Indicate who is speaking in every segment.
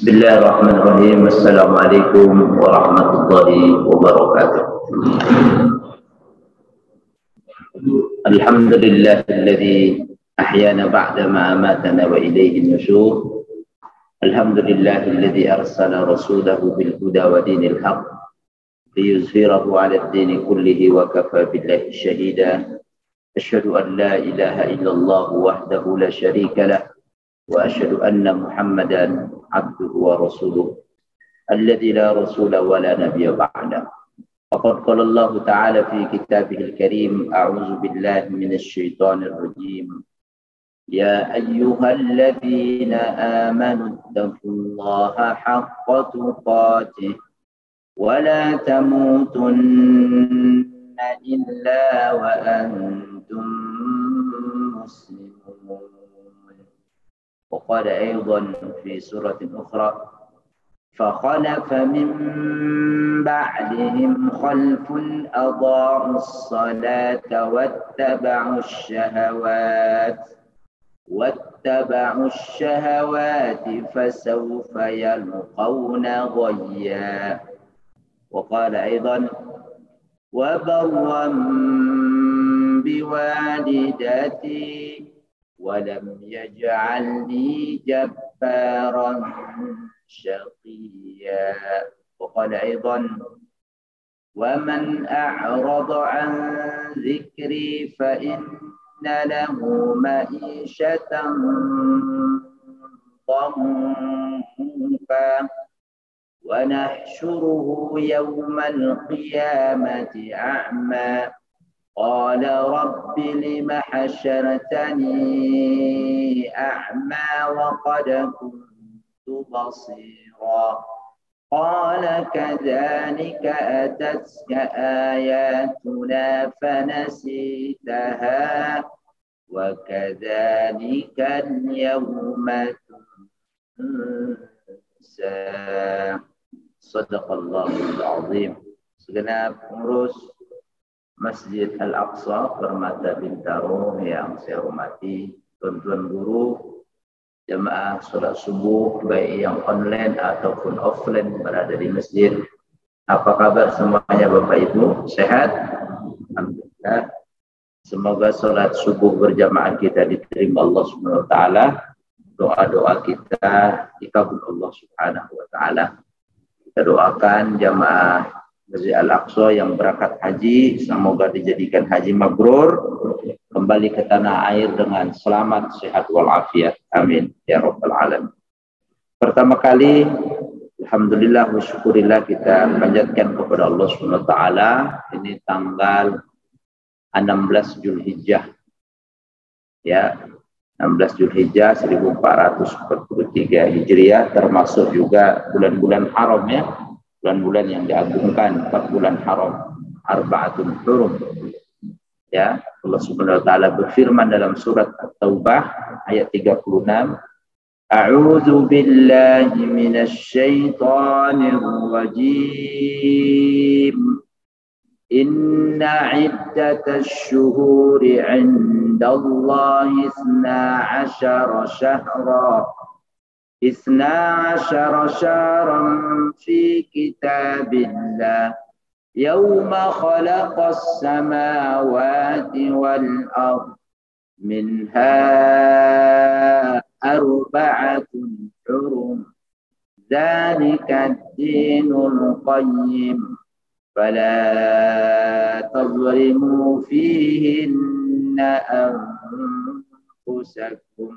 Speaker 1: Bismillahirrahmanirrahim. Assalamualaikum warahmatullahi wabarakatuh. Alhamdulillahilladzi ahyana ba'da ma amatana wa ilayhi nusyur. Alhamdulillahilladzi arsala rasulahu bil huda wa dinil haqq liyuzhirahu 'ala ad-dini kullihi wa kafa billahi shahida. Asyhadu an la ilaha illallah wahdahu la syarika lah wa asyhadu anna Muhammadan abduhu wa rasuluh alladzi la rasula wa la nabiyya ba'da. Faqad qala Allah ta'ala fi kitabihil karim, a'udzu billahi minasy syaithanir rajim. Ya ayyuhalladzina amanu taqullaha haqqa tuqatih wa la tamutunna illa wa antum muslimun. وقال أيضا في سورة أخرى فخلف من بعدهم خلف أضاعوا الصلاة واتبعوا الشهوات فسوف يلقون غيا. وقال أيضا وبرا بوالدتي ولم يجعلني جبارا شقيا. وقال أيضا ومن أعرض عن ذكري فإن له معيشة ضنكا ونحشره يوم القيامة أعمى قال رب لم حشرتني أعمى وقد كنت بصيرا قال كذلك أتتك آياتنا فنسيتها وكذلك اليوم تنسى. صدق الله العظيم. Segenap pengurus Masjid Al-Aqsa Permata Bintaro yang saya hormati, tuan-tuan guru, jemaah sholat subuh baik yang online ataupun offline berada di masjid. Apa kabar semuanya Bapak Ibu? Sehat? Alhamdulillah. Semoga sholat subuh berjamaah kita diterima Allah Subhanahu wa taala. Doa-doa kita dikabul Allah Subhanahu wa taala. Kita doakan jamaah Masjid Al-Aqsa yang berangkat haji, semoga dijadikan haji mabrur, kembali ke tanah air dengan selamat, sehat walafiat. Amin ya rabbal alamin. Pertama kali, alhamdulillah wa syukurillah, kita panjatkan kepada Allah Subhanahu wa taala. Ini tanggal 16 Zulhijjah. Ya, 16 Zulhijjah 1443 Hijriah, termasuk juga bulan-bulan haram ya. Bulan-bulan yang diagungkan, 4 bulan haram, arba'atun hurum. Ya, Allah Subhanahu wa taala berfirman dalam surat At-Taubah ayat 36, A'udzu billahi minasy syaithanir rajim. Inna 'iddatasy syuhuri 'indallahi 12 syahra 12 syahran fi kitabillah yawma khalaqas samawati wal ardh minha arba'atun hurum dzalika ad-dinul qayyim fala tadhlimu fihinna anfusakum.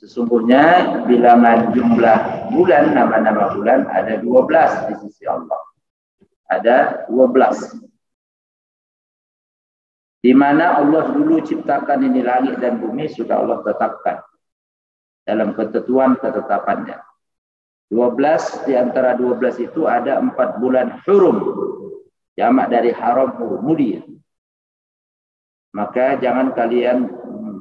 Speaker 1: Sesungguhnya bilangan jumlah bulan, nama-nama bulan ada 12 di sisi Allah. Ada 12. Di mana Allah dulu ciptakan ini langit dan bumi, sudah Allah tetapkan dalam ketentuan ketetapannya. 12 di antara 12 itu ada 4 bulan hurum. Jamak dari haram, mulia. Maka jangan kalian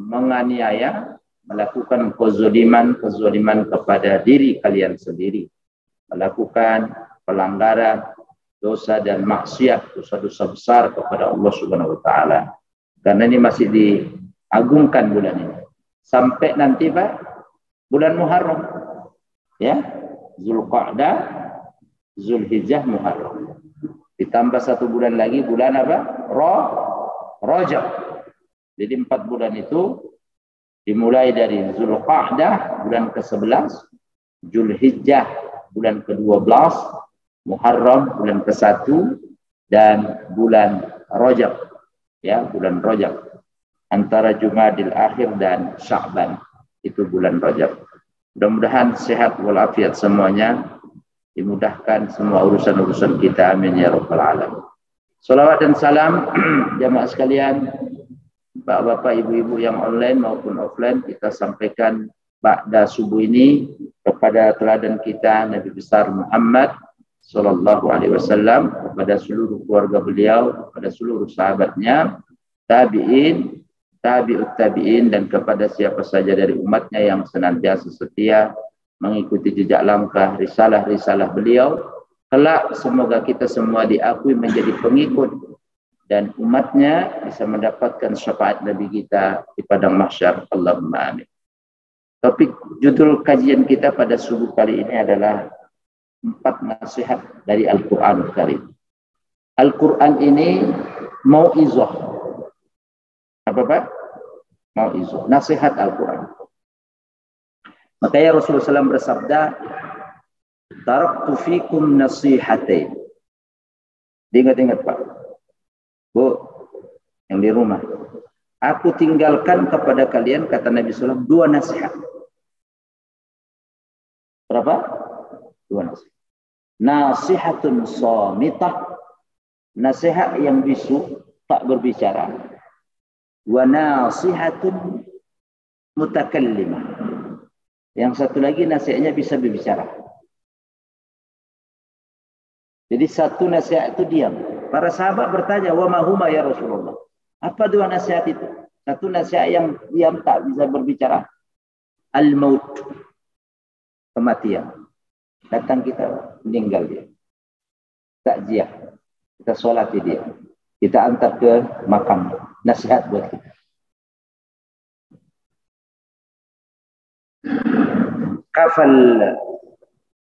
Speaker 1: menganiaya, melakukan kezaliman kepada diri kalian sendiri, melakukan pelanggaran, dosa dan maksiat, dosa-dosa besar kepada Allah Subhanahu wa taala. Karena ini masih diagungkan bulan ini. Sampai nanti Pak, bulan Muharram. Ya. Zulqa'dah, Zulhijjah, Muharram. Ditambah 1 bulan lagi, bulan apa? Rajab. Jadi 4 bulan itu dimulai dari Zulqa'dah bulan ke-11, Zulhijjah bulan ke-12, Muharram bulan ke-1, dan bulan Rajab. Ya, bulan Rajab. Antara Jumadil Akhir dan Sya'ban. Itu bulan Rajab. Mudah-mudahan sehat walafiat semuanya. Dimudahkan semua urusan-urusan kita. Amin ya rabbal alamin. Salawat dan salam jamaah sekalian, bapak-bapak, ibu-ibu yang online maupun offline, kita sampaikan ba'da subuh ini kepada teladan kita Nabi besar Muhammad sallallahu alaihi wasallam, kepada seluruh keluarga beliau, kepada seluruh sahabatnya, tabi'in, tabi'ut tabi'in, dan kepada siapa saja dari umatnya yang senantiasa setia mengikuti jejak langkah risalah-risalah beliau. Kelak semoga kita semua diakui menjadi pengikut dan umatnya bisa mendapatkan syafaat Nabi kita di padang mahsyar. Allahumma amin. Topik judul kajian kita pada subuh kali ini adalah 4 nasihat dari Al-Quranul Karim. Al-Quran ini mau'izah. Apa Pak? Mau'izah, nasihat Al-Quran. Makanya Rasulullah SAW bersabda, taraktu fikum nasihatain. Diingat-ingat Pak, Bu, yang di rumah. Aku tinggalkan kepada kalian, kata Nabi SAW, 2 nasihat. Berapa? 2 nasihat. Nasihatun shamitah, nasihat yang bisu, tak berbicara. Wa nasihatun mutakallimah. Yang satu lagi nasihatnya bisa berbicara. Jadi 1 nasihat itu diam. Para sahabat bertanya, wa mahuma ya Rasulullah? Apa 2 nasihat itu? 1 nasihat yang diam, tak bisa berbicara. Al-maut, kematian. Datang kita, meninggal dia. Takziah, kita sholati dia. Kita antar ke makam. Nasihat buat kita.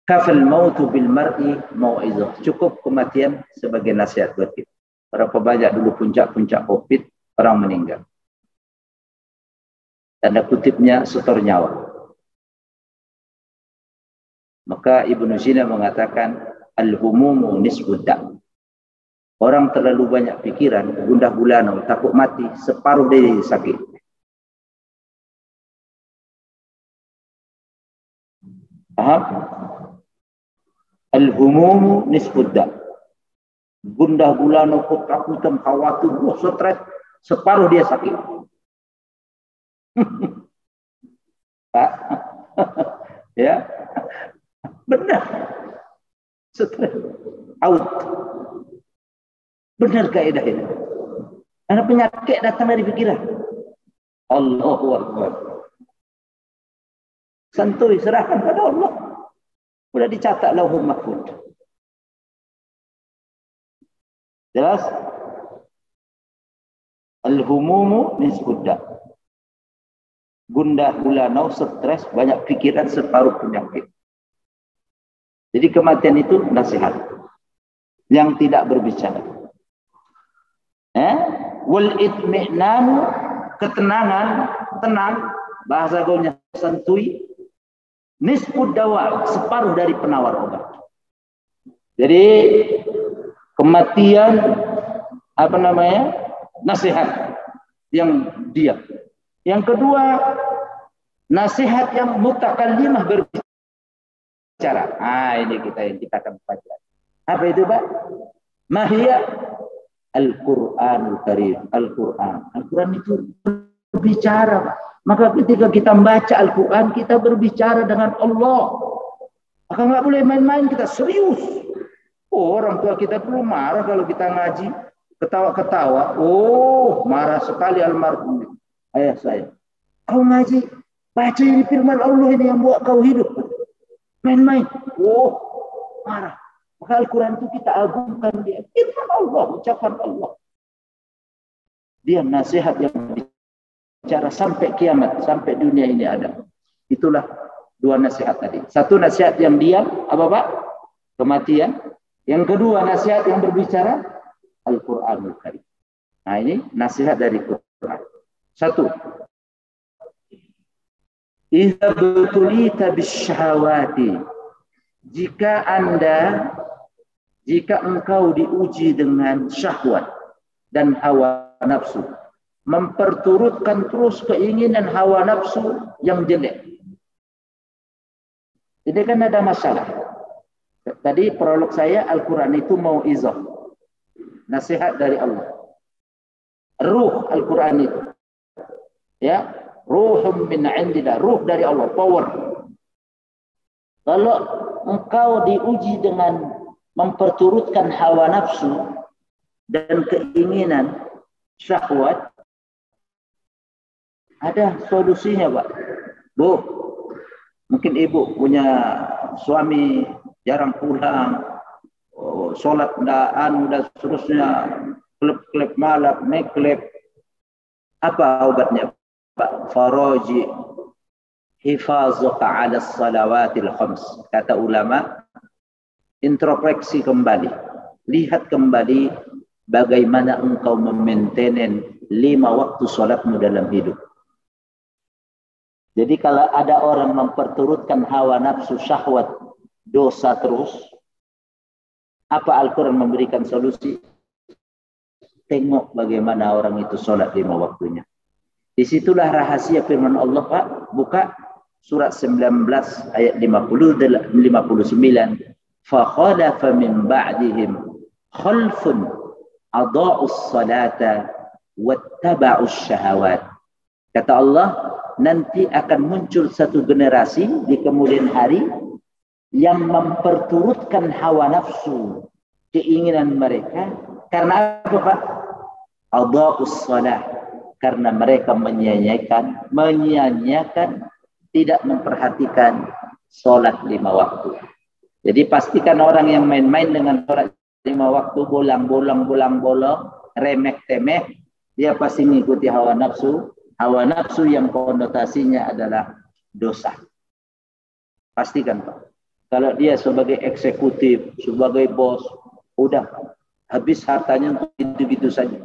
Speaker 1: Kafal mautu bil mar'i mau'izah. Cukup kematian sebagai nasihat buat kita. Berapa banyak dulu puncak-puncak Covid orang meninggal. Tanda kutipnya setor nyawa. Maka Ibnu Sina mengatakan al-humumu nisbudda. Orang terlalu banyak pikiran, gundah gulana, takut mati, separuh dari sakit. Paham? Al-humumu nisbudda. Gundah gulana, ketakutan, khawatir, stres, separuh dia sakit. Pak, ya, benar. Stres, out. Benar kaidah ini. Karena penyakit datang dari pikiran. Allahu Akbar. Santui, serahkan pada Allah. Sudah dicatat lauhul mahfuz. Jelas? Al-humumu nisbudda. Gundah gulana, stres, banyak pikiran, separuh penyakit. Jadi kematian itu nasihat yang tidak berbicara. Wal itmi'nanu, ketenangan, tenang, bahasa gaulnya santui. Nisbud dawa, separuh dari penawar obat. Jadi kematian apa namanya? Nasihat yang diam. Yang kedua, nasihat yang mutakallimah, berbicara. Ini kita akan pelajari. Apa itu, Pak? Mahiyya Al-Quranul Karim. Al-Quran itu berbicara, Pak. Maka ketika kita membaca Al-Quran, kita berbicara dengan Allah. Maka nggak boleh main-main, kita serius. Orang tua kita dulu marah kalau kita ngaji, ketawa-ketawa. Marah sekali almarhum ayah saya. Kau ngaji, baca ini firman Allah ini yang buat kau hidup. Main-main. Marah. Maka Al-Quran itu kita agungkan dia. Firman Allah, ucapan Allah. Dia nasihat yang bicara sampai kiamat, sampai dunia ini ada. Itulah Dua nasihat tadi. Satu nasihat yang diam, apa Pak? Kematian. Yang kedua nasihat yang berbicara, Al-Quranul Karim. Nah ini nasihat dari Quran. Satu. Idza butulita bisyahawati. Jika engkau diuji dengan syahwat dan hawa nafsu, memperturutkan terus keinginan hawa nafsu yang jelek. Ini kan ada masalah. Tadi prolog saya, Al-Quran itu mau izah. Nasihat dari Allah. Ruh Al-Quran itu. Ya, ruhum min indillah, ruh dari Allah, power. Kalau engkau diuji dengan memperturutkan hawa nafsu dan keinginan syahwat, ada solusinya Pak. Bu, mungkin ibu punya suami jarang pulang, sholat dan seterusnya, klub malam, naik klub. Apa obatnya Pak? Faraji hifazuka ala salawatil khams. Kata ulama, introspeksi kembali, lihat kembali bagaimana engkau memaintain 5 waktu sholatmu dalam hidup. Jadi kalau ada orang memperturutkan hawa nafsu syahwat dosa terus, apa Al-Quran memberikan solusi? Tengok bagaimana orang itu sholat 5 waktunya. Disitulah rahasia firman Allah Pak. Buka surat 19 ayat 59. فَخَلَفَ مِنْ بَعْدِهِمْ خَلْفٌ أَضَاعُوا الصَّلَاةَ وَاتَّبَعُوا الشَّهَوَاتِ. Kata Allah, nanti akan muncul satu generasi di kemudian hari yang memperturutkan hawa nafsu, keinginan mereka. Karena apa Pak? Adha'us shalah, karena mereka menyanyiakan, tidak memperhatikan sholat 5 waktu. Jadi pastikan orang yang main-main dengan sholat 5 waktu, bolang-bolang, remeh-temeh, dia pasti mengikuti hawa nafsu. Hawa nafsu yang konotasinya adalah dosa. Pastikan Pak. Kalau dia sebagai eksekutif, sebagai bos, udah habis hartanya untuk itu-gitu saja.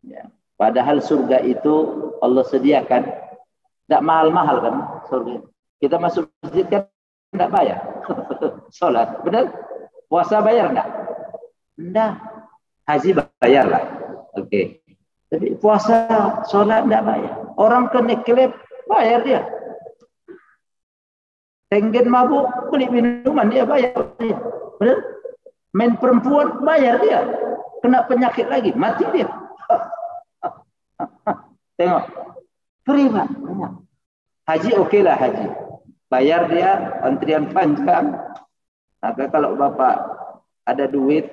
Speaker 1: Ya. Padahal surga itu Allah sediakan, tidak mahal-mahal kan surga. Kita masuk masjid kan tidak bayar. Sholat, benar? Puasa bayar enggak? Enggak. Haji bayarlah. Oke. Tapi puasa, sholat enggak bayar. Orang ke klub bayar dia. Tenggen mabuk, beli minuman dia bayar. Benar? Main perempuan bayar dia. Kena penyakit lagi, mati dia. Tengok. Free Pak. Haji oke lah haji. Bayar dia, antrian panjang. Maka kalau Bapak ada duit,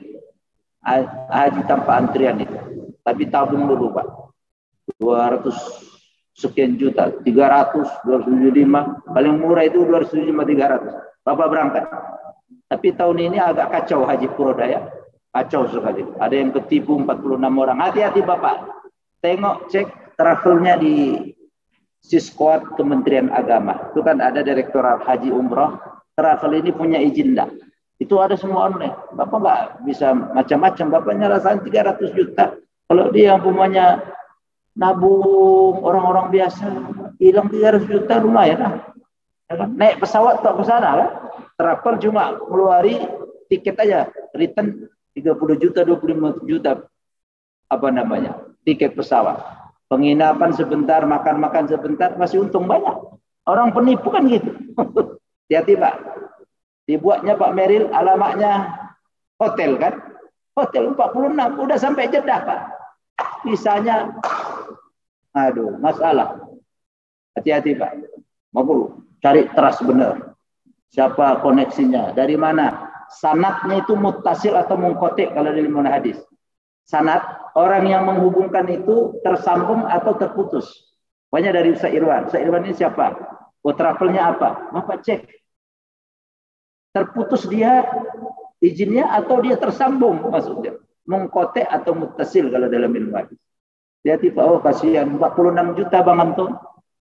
Speaker 1: haji tanpa antrian itu. Tapi tabung dulu Pak. 200 sekian juta, 300, 275. Paling murah itu 275, 300. Bapak berangkat. Tapi tahun ini agak kacau haji Purodaya. Kacau sekali. Ada yang ketipu 46 orang. Hati-hati Bapak. Tengok, cek travelnya di Siskoat Kementerian Agama. Itu kan ada Direktorat Haji Umroh. Travel ini punya izin enggak? Itu ada semua online. Bapak nggak bisa macam-macam. Bapak nyalakan 300 juta. Kalau dia yang punya nabung orang-orang biasa, hilang 300 juta lumayan lah. Naik pesawat tak ke sana kan? Travel cuma meluari tiket aja, return 30 juta, 25 juta apa namanya? Tiket pesawat. Penginapan sebentar, makan-makan sebentar, masih untung banyak. Orang penipu kan gitu. Hati-hati Pak. Dibuatnya Pak Meril, alamatnya hotel kan? Hotel 46, udah sampai Jeddah Pak. Visanya, aduh, masalah. Hati-hati Pak. Mau cari trust benar. Siapa koneksinya? Dari mana? Sanadnya itu muttasil atau mungkotik kalau dari ilmu hadis. Sanad, orang yang menghubungkan itu tersambung atau terputus. Banyak dari Ustaz Irwan. Ustaz Irwan ini siapa? Travelnya apa? Bapak cek. Terputus dia izinnya atau dia tersambung maksudnya. Mungkotik atau muttasil kalau dalam ilmu hadis. Dia tipe, oh kasihan 46 juta Bang Anton.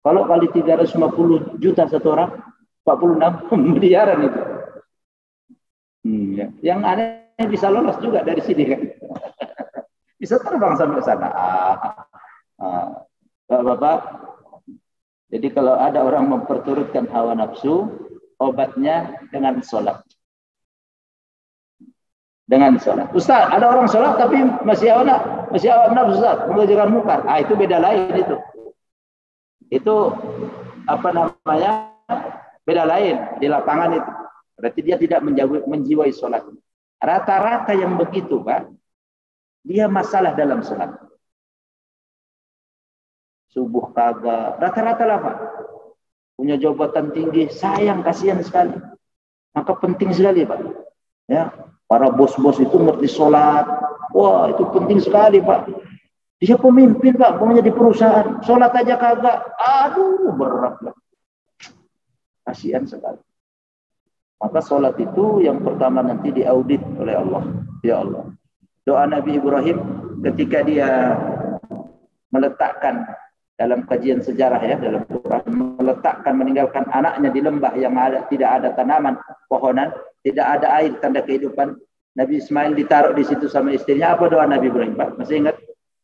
Speaker 1: Kalau kali 350 juta satu orang, 46 miliaran itu. Ya. Yang aneh bisa lolos juga dari sini kan. Bisa terbang sampai sana. Bapak-bapak, jadi kalau ada orang memperturutkan hawa nafsu, obatnya dengan sholat. Dengan sholat. Ustaz, ada orang sholat tapi masih awak nafsu, Ustaz, mengerjakan mungkar. Itu beda lain itu. Itu apa namanya? Beda lain di lapangan itu. Berarti dia tidak menjiwai sholat. Rata-rata yang begitu, Pak, dia masalah dalam sholat. Subuh kagak, rata-rata lah, Pak. Punya jabatan tinggi, sayang, kasihan sekali. Maka penting sekali, Pak. Ya, para bos-bos itu ngerti sholat. Wah, itu penting sekali, Pak. Dia pemimpin, Pak, maunya di perusahaan. Sholat aja kagak. Aduh, berat, Pak. Kasihan sekali. Maka sholat itu yang pertama nanti diaudit oleh Allah. Ya Allah. Doa Nabi Ibrahim ketika dia meletakkan dalam kajian sejarah ya, dalam Quran, meletakkan meninggalkan anaknya di lembah yang tidak ada tanaman, pohonan, tidak ada air, tanda kehidupan. Nabi Ismail ditaruh di situ sama istrinya. Apa doa Nabi Ibrahim, Pak? Masih ingat?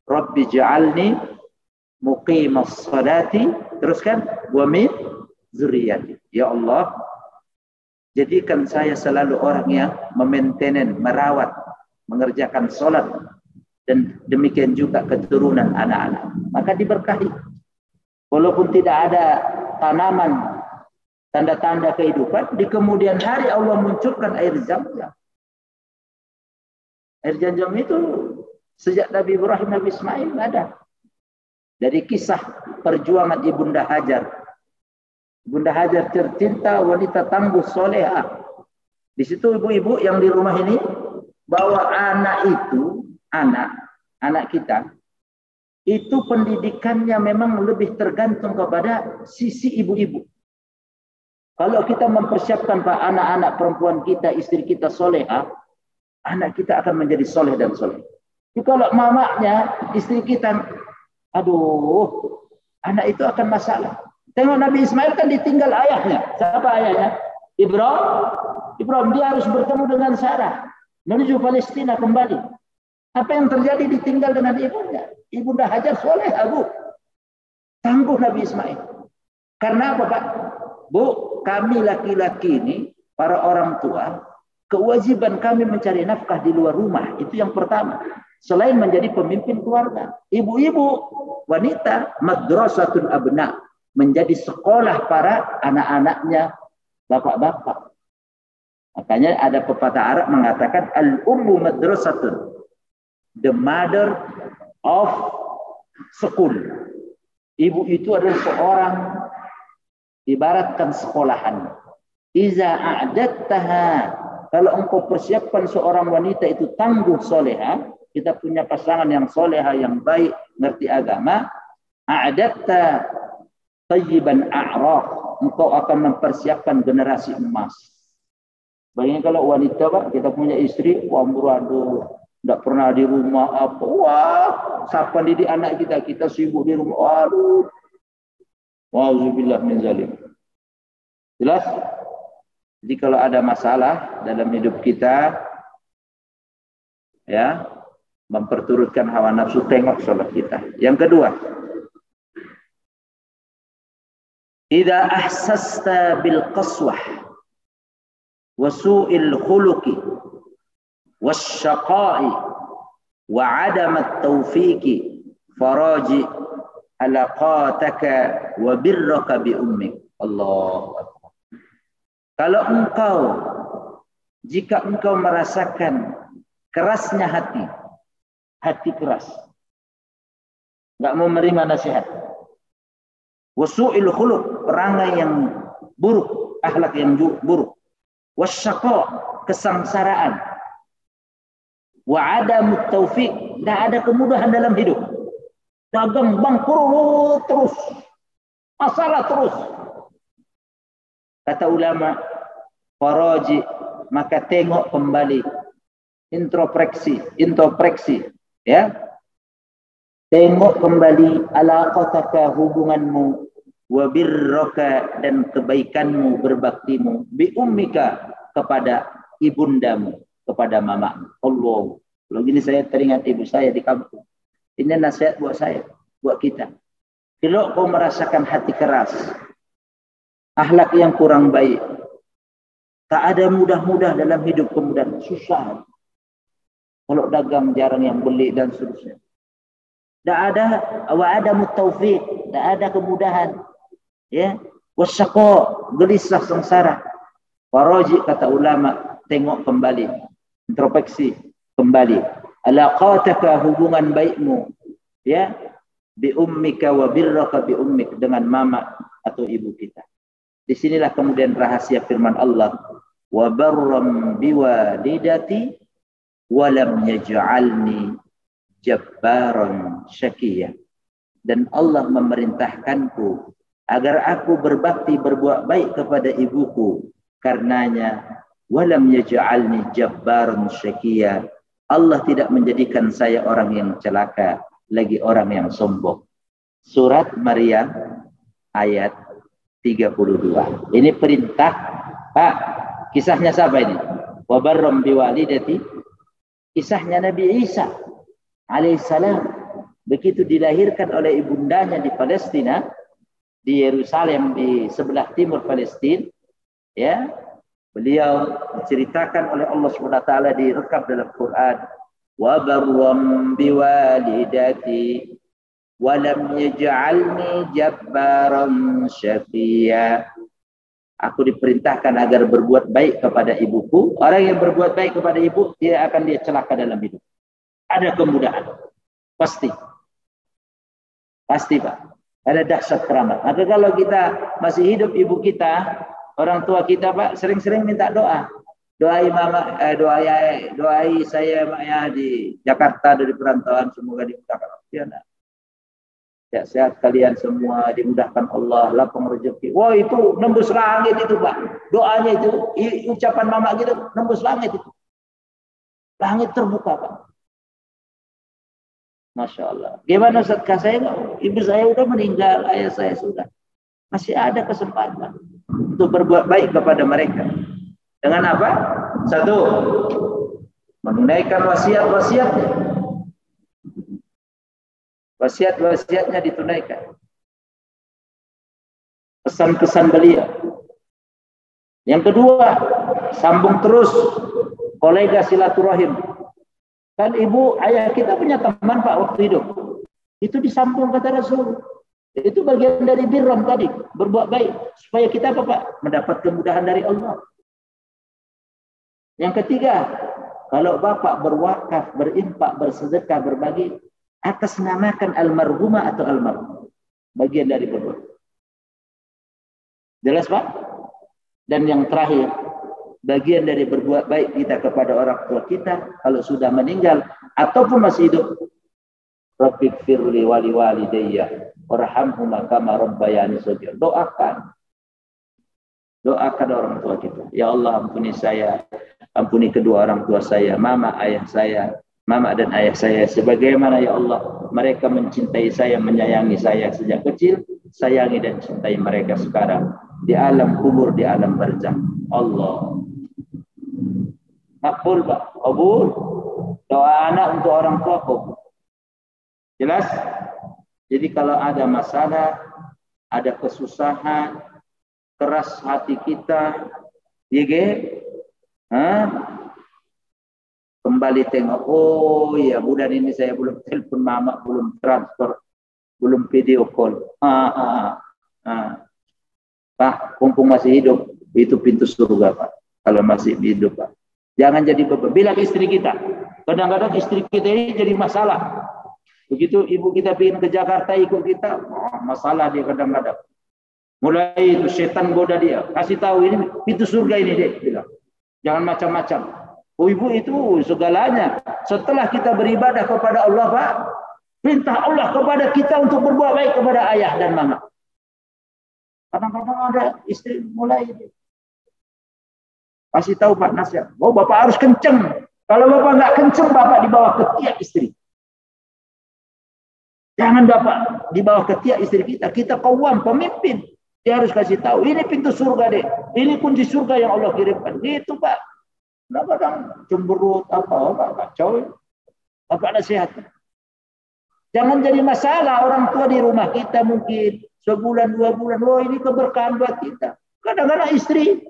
Speaker 1: Rabbi ja'alni muqimas salati, teruskan, wa min zuriyati. Ya Allah, jadikan saya selalu orang yang memainten, merawat, mengerjakan sholat, dan demikian juga keturunan anak-anak. Maka diberkahi. Walaupun tidak ada tanaman, tanda-tanda kehidupan, di kemudian hari Allah munculkan air Zam-Zam. Air Zam-Zam itu sejak Nabi Ibrahim, Nabi Ismail ada. Dari kisah perjuangan Ibunda Hajar. Ibunda Hajar tercinta, wanita tangguh, soleha. Di situ ibu-ibu yang di rumah ini bawa anak itu, anak kita, itu pendidikannya memang lebih tergantung kepada sisi ibu-ibu. Kalau kita mempersiapkan Pak anak-anak perempuan kita, istri kita soleha, anak kita akan menjadi soleh dan soleh. Jadi kalau mamanya, istri kita, aduh, anak itu akan masalah. Tengok Nabi Ismail kan ditinggal ayahnya. Siapa ayahnya? Ibrahim. Dia harus bertemu dengan Sarah. Menuju Palestina kembali. Apa yang terjadi? Ditinggal dengan ibunya. Ibunda Hajar soleh, Abu. Tangguh Nabi Ismail. Karena apa, Pak? Bu, kami laki-laki ini, para orang tua, kewajiban kami mencari nafkah di luar rumah. Itu yang pertama. Selain menjadi pemimpin keluarga. Ibu-ibu, wanita, madrasatun abna. Menjadi sekolah para anak-anaknya, bapak-bapak. Makanya ada pepatah Arab mengatakan, al-ummu madrasatun. The mother of school. Ibu itu adalah seorang, ibaratkan sekolahan. Iza a'dattaha. Kalau engkau persiapkan seorang wanita itu tangguh soleha, kita punya pasangan yang soleha, yang baik, ngerti agama, a'datta tayyiban a'raq, engkau akan mempersiapkan generasi emas. Bayangin kalau wanita, Pak, kita punya istri, wah muradu, tidak pernah di rumah apa, wah, siapa didik anak kita sibuk di rumah, waduh, wa'udzubillah min zalim. Jelas? Jadi kalau ada masalah dalam hidup kita, ya, memperturutkan hawa nafsu, tengok sholat kita. Yang kedua, idza ahsasta bil qaswah wa su'il khuluqi wasyaqa'i wa 'adam at-tawfiqi faraji alaqataka wa birraka bi ummik. Allahu akbar. Kalau engkau, jika engkau merasakan kerasnya hati keras, nggak mau menerima nasihat, wasu'il khuluq, perangai yang buruk, akhlak yang buruk, wasyaqa, kesengsaraan, wa adamut taufiq, tidak ada kemudahan dalam hidup, dagang bangkrut terus, masalah terus. Kata ulama, faraji, maka tengok kembali, introspeksi, ya. Tengok kembali alaqataka, hubunganmu wa birraka dan kebaikanmu berbaktimu bi ummika kepada ibundamu, kepada mamamu. Allah. Kalau gini saya teringat ibu saya di kampung. Ini nasihat buat saya, buat kita. Kalau kau merasakan hati keras, akhlak yang kurang baik, tak ada mudah-mudah dalam hidup, kemudian susah. Kalau dagang jarang yang beli dan seterusnya. Tak ada wa'adamu taufiq, tak ada kemudahan. Ya, wasyaqa, gelisah sengsara. Waraji kata ulama, tengok kembali, introspeksi kembali. Alaqataka hubungan baikmu, ya, bi ummika wa birraka bi ummik dengan mama atau ibu kita. Disinilah kemudian rahasia firman Allah, wa barram biwalidati wa lam yaj'alni jabbaran syaqiyya. Dan Allah memerintahkanku agar aku berbakti berbuat baik kepada ibuku, karenanya walam yaj'alni jabbaran syaqiyya. Allah tidak menjadikan saya orang yang celaka, lagi orang yang sombong. Surat Maryam ayat 32. Ini perintah, Pak. Kisahnya siapa ini? Wa barram biwalidati. Kisahnya Nabi Isa alaihissalam. Begitu dilahirkan oleh ibundanya di Palestina, di Yerusalem di sebelah timur Palestina, ya, beliau diceritakan oleh Allah SWT, direkam dalam Quran, wa barram biwalidati wa lam yaj'alni jabbaran syaqiyya. Aku diperintahkan agar berbuat baik kepada ibuku. Orang yang berbuat baik kepada ibu tidak akan dia celaka dalam hidup. Ada kemudahan. Pasti. Pasti, Pak. Ada dahsyat keramat. Maka kalau kita masih hidup ibu kita, orang tua kita, Pak, sering-sering minta doa. Doai mama, doai saya ya di Jakarta dari perantauan, semoga dimudahkan ya, ya, sehat kalian semua, dimudahkan Allah, lapang rezeki. Wah, itu nembus langit itu, Pak. Doanya itu, ucapan mama gitu, nembus langit itu. Langit terbuka, Pak. Masya Allah. Gimana Ustaz? Saya, ibu saya udah meninggal, ayah saya sudah. Masih ada kesempatan untuk berbuat baik kepada mereka. Dengan apa? Satu, menunaikan wasiat-wasiatnya. Wasiat-wasiatnya ditunaikan. Pesan-pesan beliau. Yang kedua, sambung terus kolega silaturahim. Kan ibu ayah kita punya teman, Pak, waktu hidup. Itu disambung kata Rasul. Itu bagian dari birram tadi, berbuat baik supaya kita apa, Pak? Mendapat kemudahan dari Allah. Yang ketiga, kalau bapak berwakaf, berinfak, bersedekah, berbagi atas namakan almarhumah atau almarhum, bagian dari berbuat. Jelas, Pak? Dan yang terakhir, bagian dari berbuat baik kita kepada orang tua kita kalau sudah meninggal ataupun masih hidup. Rabbighfirli wa liwalidayya warhamhuma kama rabbayani shaghira. Doakan orang tua kita. Ya Allah, ampuni saya, ampuni kedua orang tua saya, mama dan ayah saya, sebagaimana ya Allah mereka mencintai saya, menyayangi saya sejak kecil, sayangi dan cintai mereka sekarang di alam kubur, di alam barzakh. Allah makbul, Pak. Kabul. Doa anak untuk orang tua kabul. Jelas? Jadi kalau ada masalah, ada kesusahan, keras hati kita, kembali tengok, oh iya, bulan ini saya belum telepon mama, belum transfer, belum video call. Pak, mumpung masih hidup, itu pintu surga, Pak. Kalau masih hidup, Pak. Jangan jadi beban. Bilang istri kita. Kadang-kadang istri kita ini jadi masalah. Begitu ibu kita ingin ke Jakarta ikut kita, masalah dia kadang-kadang. Mulai itu setan goda dia. Kasih tahu ini pintu surga ini dia bilang. Jangan macam-macam. Oh, ibu itu segalanya. Setelah kita beribadah kepada Allah, Pak, perintah Allah kepada kita untuk berbuat baik kepada ayah dan mama. Kadang-kadang ada istri mulai itu. Kasih tahu, Pak, nasihat. Oh, Bapak harus kenceng. Kalau Bapak nggak kenceng, Bapak dibawa ke tiap istri. Jangan bapak di bawah ketiak istri kita. Kita kawam, pemimpin. Dia harus kasih tahu, ini pintu surga deh. Ini kunci surga yang Allah kirimkan. Gitu Pak. Kenapa dong cemberut apa kacau. Bapak nasihat. Jangan jadi masalah orang tua di rumah kita mungkin. Sebulan, 2 bulan. Oh ini keberkahan buat kita. Kadang-kadang istri.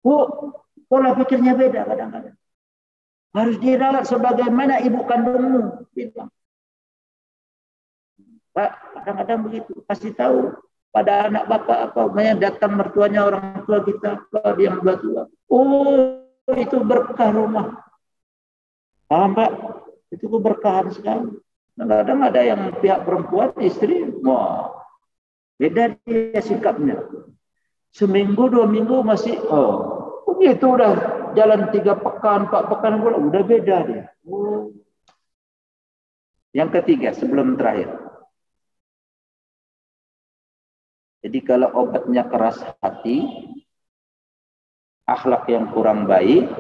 Speaker 1: Pola pikirnya beda kadang-kadang. Harus dirawat sebagaimana ibu kandungmu. Bilang. Pak, kadang-kadang begitu. Kasih tahu pada anak bapak apa. Datang mertuanya orang tua kita. Yang tua. Oh, itu berkah rumah. Paham Pak? Itu keberkahan sekali. Kadang-kadang ada yang pihak perempuan, istri. Wah, beda dia sikapnya. Seminggu, 2 minggu masih, begitu udah jalan 3 pekan, 4 pekan, udah beda dia. Oh. Yang ketiga, sebelum terakhir. Jadi kalau obatnya keras hati, akhlak yang kurang baik,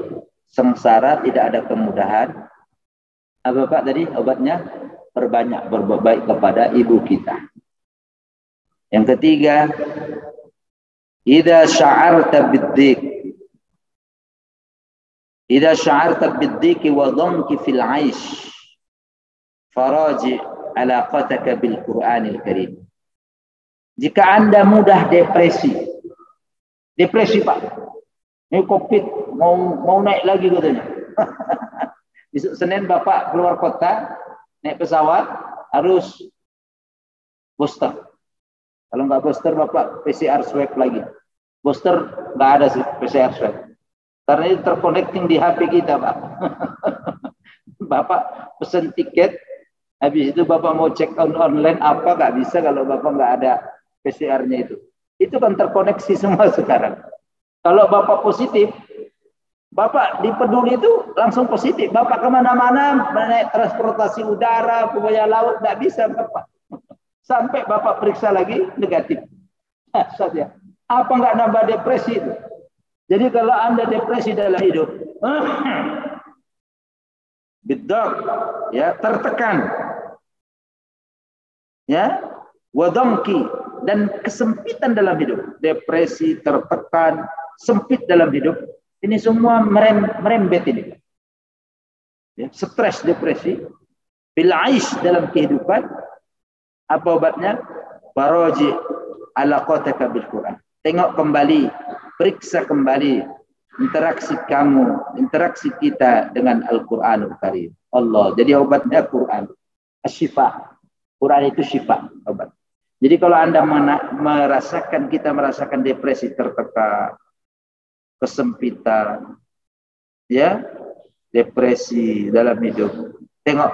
Speaker 1: sengsara, tidak ada kemudahan. Apa Pak tadi obatnya? Perbanyak berbuat baik kepada ibu kita. Yang ketiga, idza sya'arta bid-dik. Idza sya'arta bid-dik wa dhanki fil 'aish. Faraji 'alaqataka bil Qur'anil Karim. Jika Anda mudah depresi. Depresi Pak. Ini Covid mau naik lagi katanya. Besok Senin Bapak keluar kota, naik pesawat, harus booster. Kalau nggak booster, Bapak PCR swab lagi. Booster nggak ada sih PCR swab. Karena itu terconnecting di HP kita, Pak. Bapak pesen tiket, habis itu Bapak mau check online apa, nggak bisa kalau Bapak nggak ada PCR-nya itu. Itu kan terkoneksi semua sekarang. Kalau Bapak positif, Bapak di Peduli itu langsung positif. Bapak kemana-mana, naik transportasi udara, pokoknya laut, tidak bisa Bapak. Sampai Bapak periksa lagi, negatif. Saja. Apa nggak nambah depresi itu? Jadi kalau Anda depresi dalam hidup, bid'ah, ya, tertekan, ya, wadangki, dan kesempitan dalam hidup. Depresi, tertekan, sempit dalam hidup. Ini semua merembet ini. Ya, stres, depresi. Bila aish dalam kehidupan. Apa obatnya? Faraji alaqataka bil Quran. Tengok kembali, periksa kembali interaksi kamu, interaksi kita dengan Al-Quranul Karim. Allah. Jadi obatnya Quran. Asyifa. Quran itu syifa, obat. Jadi kalau Anda kita merasakan depresi, tertekan, kesempitan, ya, depresi dalam hidup. Tengok,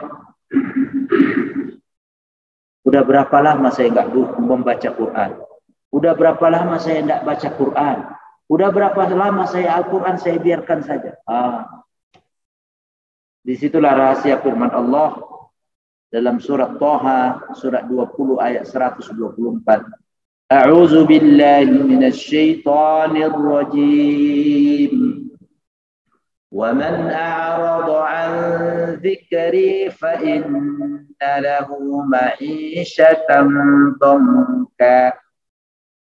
Speaker 1: udah berapa lama saya nggak membaca Quran? Udah berapa lama saya tidak baca Quran? Udah berapa lama saya Al-Quran saya biarkan saja? Disitulah rahasia firman Allah dalam surat Thaha, surat 20 ayat 124. A'udzu billahi minasy syaithanir rajim. Wa man a'rada 'an dzikri fa inna lahu ma'isyatan dhanka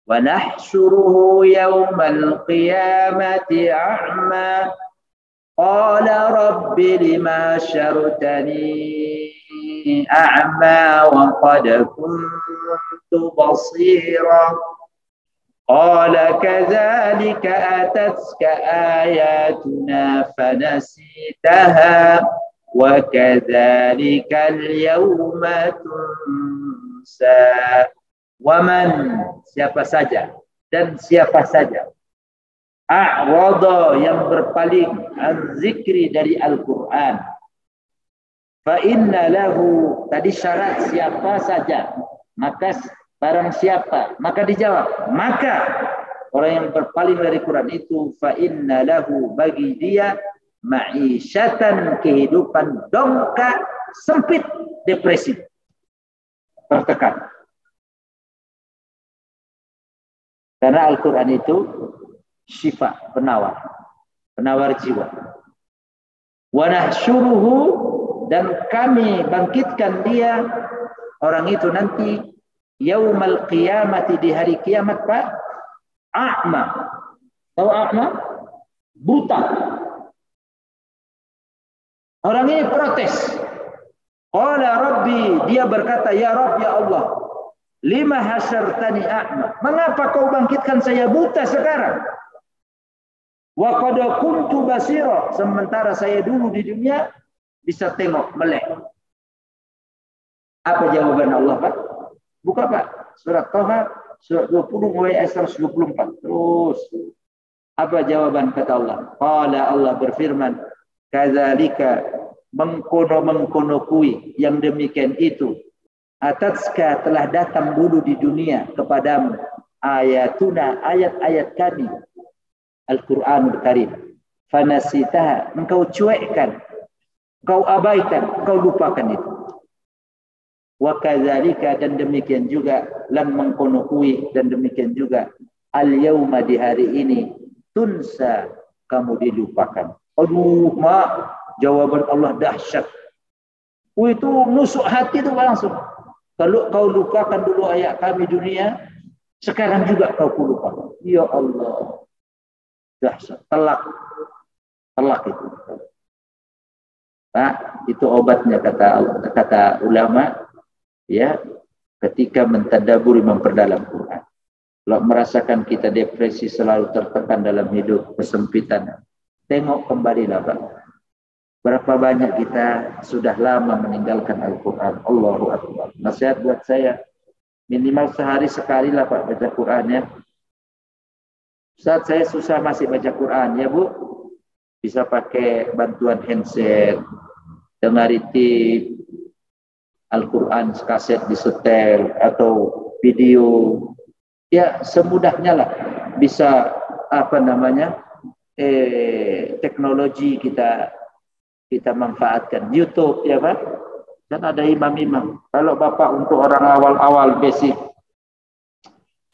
Speaker 1: wa nahsyuruhu yawmal qiyamati a'ma qala rabbi lima syartani a'ma wa qad kuntu basira qala kadzalika atatka ayatuna fanasitaha wa kadzalika al-yawma tunsa. Waman, siapa saja dan siapa saja a'rada, yang berpaling an zikri, dari Al-Quran, fa inna lahu, tadi syarat siapa saja, maka barang siapa, maka dijawab, maka orang yang berpaling dari Quran itu, fa inna lahu, bagi dia ma'isyatan, kehidupan dongka, sempit, depresi, tertekan. Karena Al-Quran itu syifa, penawar jiwa. Wa nahsyuruhu, dan kami bangkitkan dia Orang itu nanti yaumal qiyamati, di hari kiamat Pak, a'ma. Tahu a'ma? Buta. Orang ini protes. Qala Rabbi, dia berkata, ya Rabb, ya Allah, lima hasyartani a'ma. Mengapa kau bangkitkan saya buta sekarang? Wa qad kuntu basira, sementara saya dulu di dunia bisa tengok, melek. Apa jawaban Allah, Pak? Buka, Pak. Surat Thaha, surat 20, ayat 124. Terus. Apa jawaban kata Allah? Qala, Allah berfirman, kadzalika, mengkono kui, yang demikian itu, atatska, telah datang dulu di dunia kepadamu, ayatuna, ayat-ayat kami, Al-Quranul Karim, fanasitaha, engkau cuekkan, engkau abaikan, engkau lupakan itu. Wa kadzalika, dan demikian juga, lam mengkonokui, dan demikian juga, al-yauma, di hari ini, tunsa, kamu dilupakan. Aduh, mak, jawaban Allah dahsyat. Itu nusuk hati itu langsung. Kalau kau lupakan dulu ayat kami dunia, sekarang juga kau lupakan. Ya Allah, dahsyat. Telak itu. Nah, itu obatnya kata ulama. Ya, ketika mentadaburi, memperdalam Quran. Kalau merasakan kita depresi, selalu tertekan dalam hidup, kesempitan, tengok kembalilah, Pak. Berapa banyak kita sudah lama meninggalkan Al-Quran. Allahu Akbar. Nasihat buat saya, minimal sehari sekali lah, Pak, baca Quran ya. Saat saya susah masih baca Quran ya, Bu. Bisa pakai bantuan handset, dengar itu Al-Quran kaset disetel atau video, ya semudahnya lah bisa teknologi kita manfaatkan. YouTube ya Pak, kan ada imam-imam. Kalau Bapak untuk orang awal-awal basic,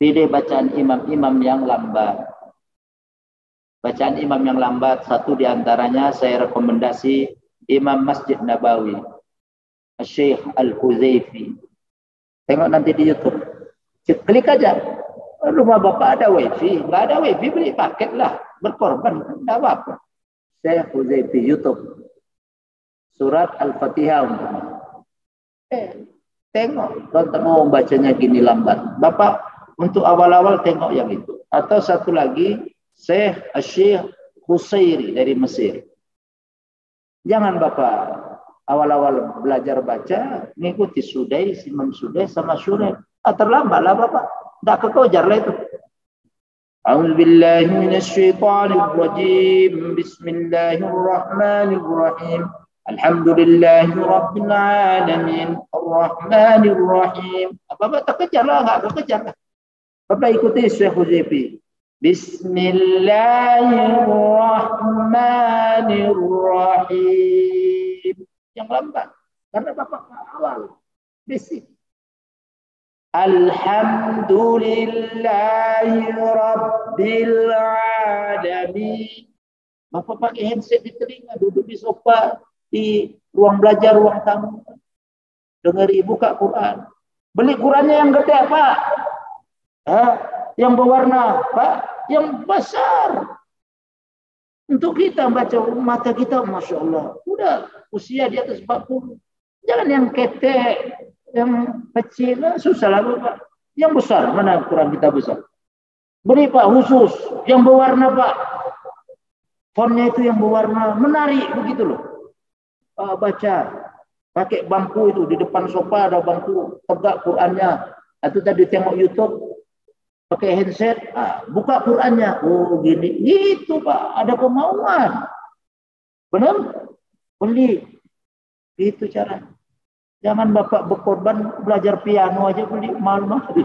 Speaker 1: pilih bacaan imam-imam yang lambat. Bacaan imam yang lambat, satu diantaranya saya rekomendasi Imam Masjid Nabawi, Syekh Al-Huzaifi. Tengok nanti di YouTube. Klik aja. Rumah Bapak ada wifi. Nggak ada wifi, beli paket lah. Berkorban. Nggak apa-apa. Syekh Huzaifi, YouTube. Surat Al-Fatihah. Tengok. Kalau mau bacanya gini lambat. Bapak untuk awal-awal tengok yang itu. Atau satu lagi, Syekh Husairi dari Mesir. Jangan Bapak awal-awal belajar baca, mengikuti Sudais, Imam Sudais sama Syureh. Terlambatlah Bapak. Tak kekojar lah itu. A'udzubillahi minasyaitonirrajim. Bismillahirrahmanirrahim. Alhamdulillahi rabbil alamin. Arrahmanirrahim. Bapak tak kejar lah, enggak kejar lah. Bapak ikuti Syekh Huzaifi. Bismillahirrahmanirrahim. Yang lambat. Karena Bapak awal. Basic. Alhamdulillahi rabbil alamin. Bapak pakai handset di telinga, duduk di sofa, di ruang belajar, ruang tamu. Dengar buka Quran. Beli Qurannya yang gede, Pak. Yang berwarna, Pak. Yang besar. Untuk kita baca mata kita, Masya Allah. Udah usia di atas 40. Jangan yang ketek, yang kecil, susah lah Pak. Yang besar, mana Quran kita besar. Beri Pak khusus, yang berwarna Pak. Fontnya itu yang berwarna, menarik begitu loh. Baca, pakai bangku itu, di depan sofa ada bangku, tegak Qurannya. Atau tadi tengok YouTube, pakai handset, buka Qurannya. Oh gini, gitu Pak, ada kemauan. Benar? Beli. Itu cara. Jangan Bapak berkorban belajar piano aja beli mahal-mahal.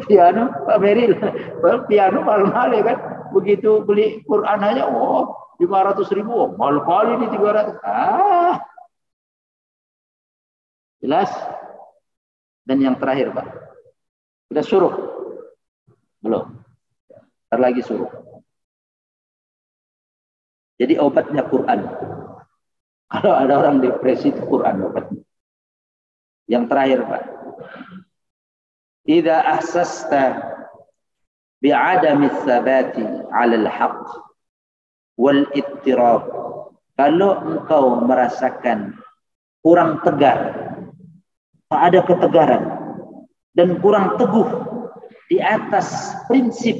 Speaker 1: Piano, Pak Beril, piano mahal-mahal kan. Begitu beli Quran aja, 500.000, mahal kali ini 300. Jelas? Dan yang terakhir Pak, kita suruh. Belum. Ntar lagi suruh. Jadi obatnya Quran. Kalau ada orang depresi itu Quran obatnya. Yang terakhir, Pak. Idza ahsasta bi'adami tsabati 'ala al-haqq wal ittirab. Kalau engkau merasakan kurang tegar, tak ada ketegaran dan kurang teguh di atas prinsip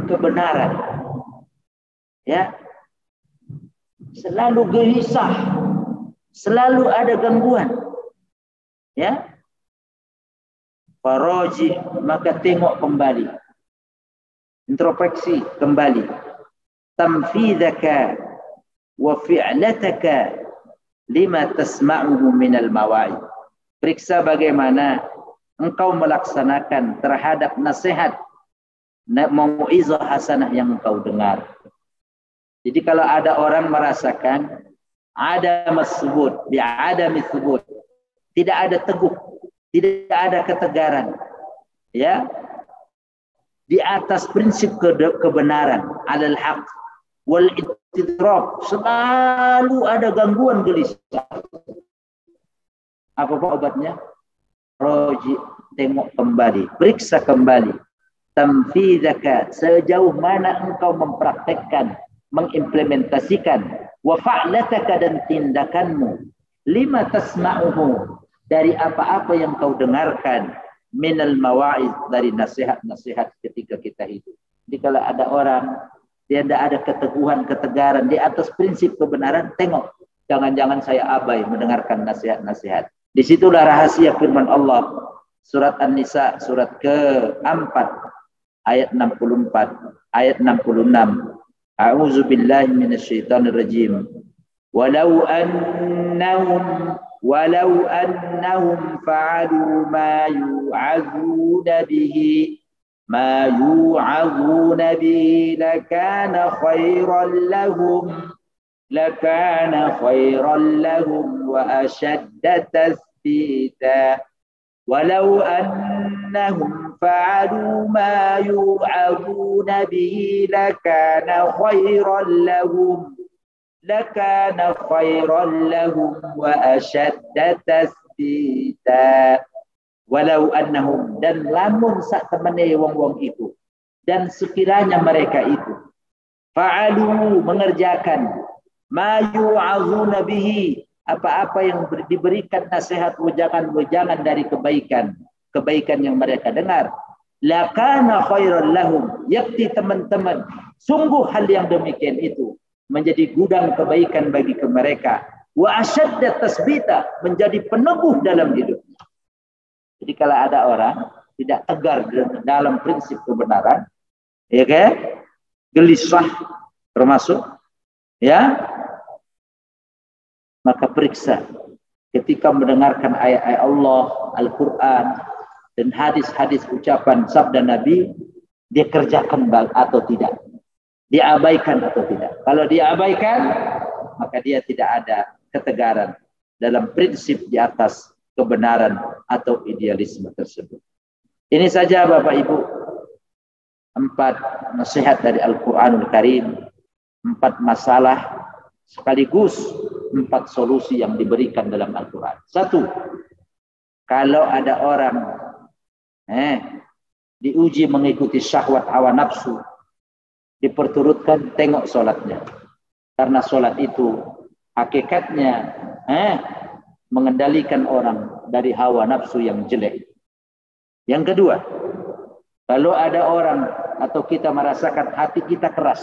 Speaker 1: kebenaran, ya, selalu gelisah, selalu ada gangguan, ya, faraji, maka tengok kembali, introspeksi kembali, tamfidaka wa fi'lataka lima tasma'uhu minal mawa'id. Periksa bagaimana engkau melaksanakan terhadap nasihat mau'izah hasanah yang engkau dengar. Jadi kalau ada orang merasakan ada masbut, ada misbut, tidak ada teguh, tidak ada ketegaran, ya, di atas prinsip kebenaran, alal haq wal ittidrab, selalu ada gangguan gelisah. Apa obatnya? Roji, tengok kembali, periksa kembali, tamfidaka, sejauh mana engkau mempraktekkan, mengimplementasikan, wa fa'lataka, dan tindakanmu, lima tasma'uhu, dari apa-apa yang kau dengarkan, minal mawa'iz, dari nasihat-nasihat ketika kita hidup. Jadi kalau ada orang dia tidak ada keteguhan, ketegaran di atas prinsip kebenaran, tengok, jangan-jangan saya abai mendengarkan nasihat-nasihat. Disitulah rahasia firman Allah, surat An-Nisa, surat ke-4, ayat 64, ayat 66. A'udzu billahi minasyaitonir rajim. Walau annahum fa'alu ma yu'azuna bihi lakana khairan lahum wa ashadda tathbita. Walau annahum fa'alu ma yu'azuna bihi lakana khairan lahum wa ashadda tathbita. Walau annahum, dan lamun sak temene wong-wong itu, dan sekiranya mereka itu fa'alu, mengerjakan, ma yu'azuna bihi, apa-apa yang diberikan nasihat wejangan-wejangan dari kebaikan yang mereka dengar, lakana khairan lahum, yakti teman-teman, sungguh hal yang demikian itu menjadi gudang kebaikan bagi mereka, wa asyadda tasbita, menjadi peneguh dalam hidup. Jadi kalau ada orang tidak tegar dalam prinsip kebenaran, ya kan, gelisah termasuk, ya, maka periksa ketika mendengarkan ayat-ayat Allah, Al-Quran, dan hadis-hadis ucapan sabda Nabi, dia kerjakan atau tidak, diabaikan atau tidak. Kalau diabaikan, maka dia tidak ada ketegaran dalam prinsip di atas kebenaran atau idealisme tersebut. Ini saja Bapak Ibu, 4 nasihat dari Al-Quranul Karim, 4 masalah sekaligus 4 solusi yang diberikan dalam Al-Quran. 1, kalau ada orang diuji mengikuti syahwat hawa nafsu, diperturutkan, tengok solatnya, karena solat itu hakikatnya mengendalikan orang dari hawa nafsu yang jelek. Yang kedua, kalau ada orang atau kita merasakan hati kita keras,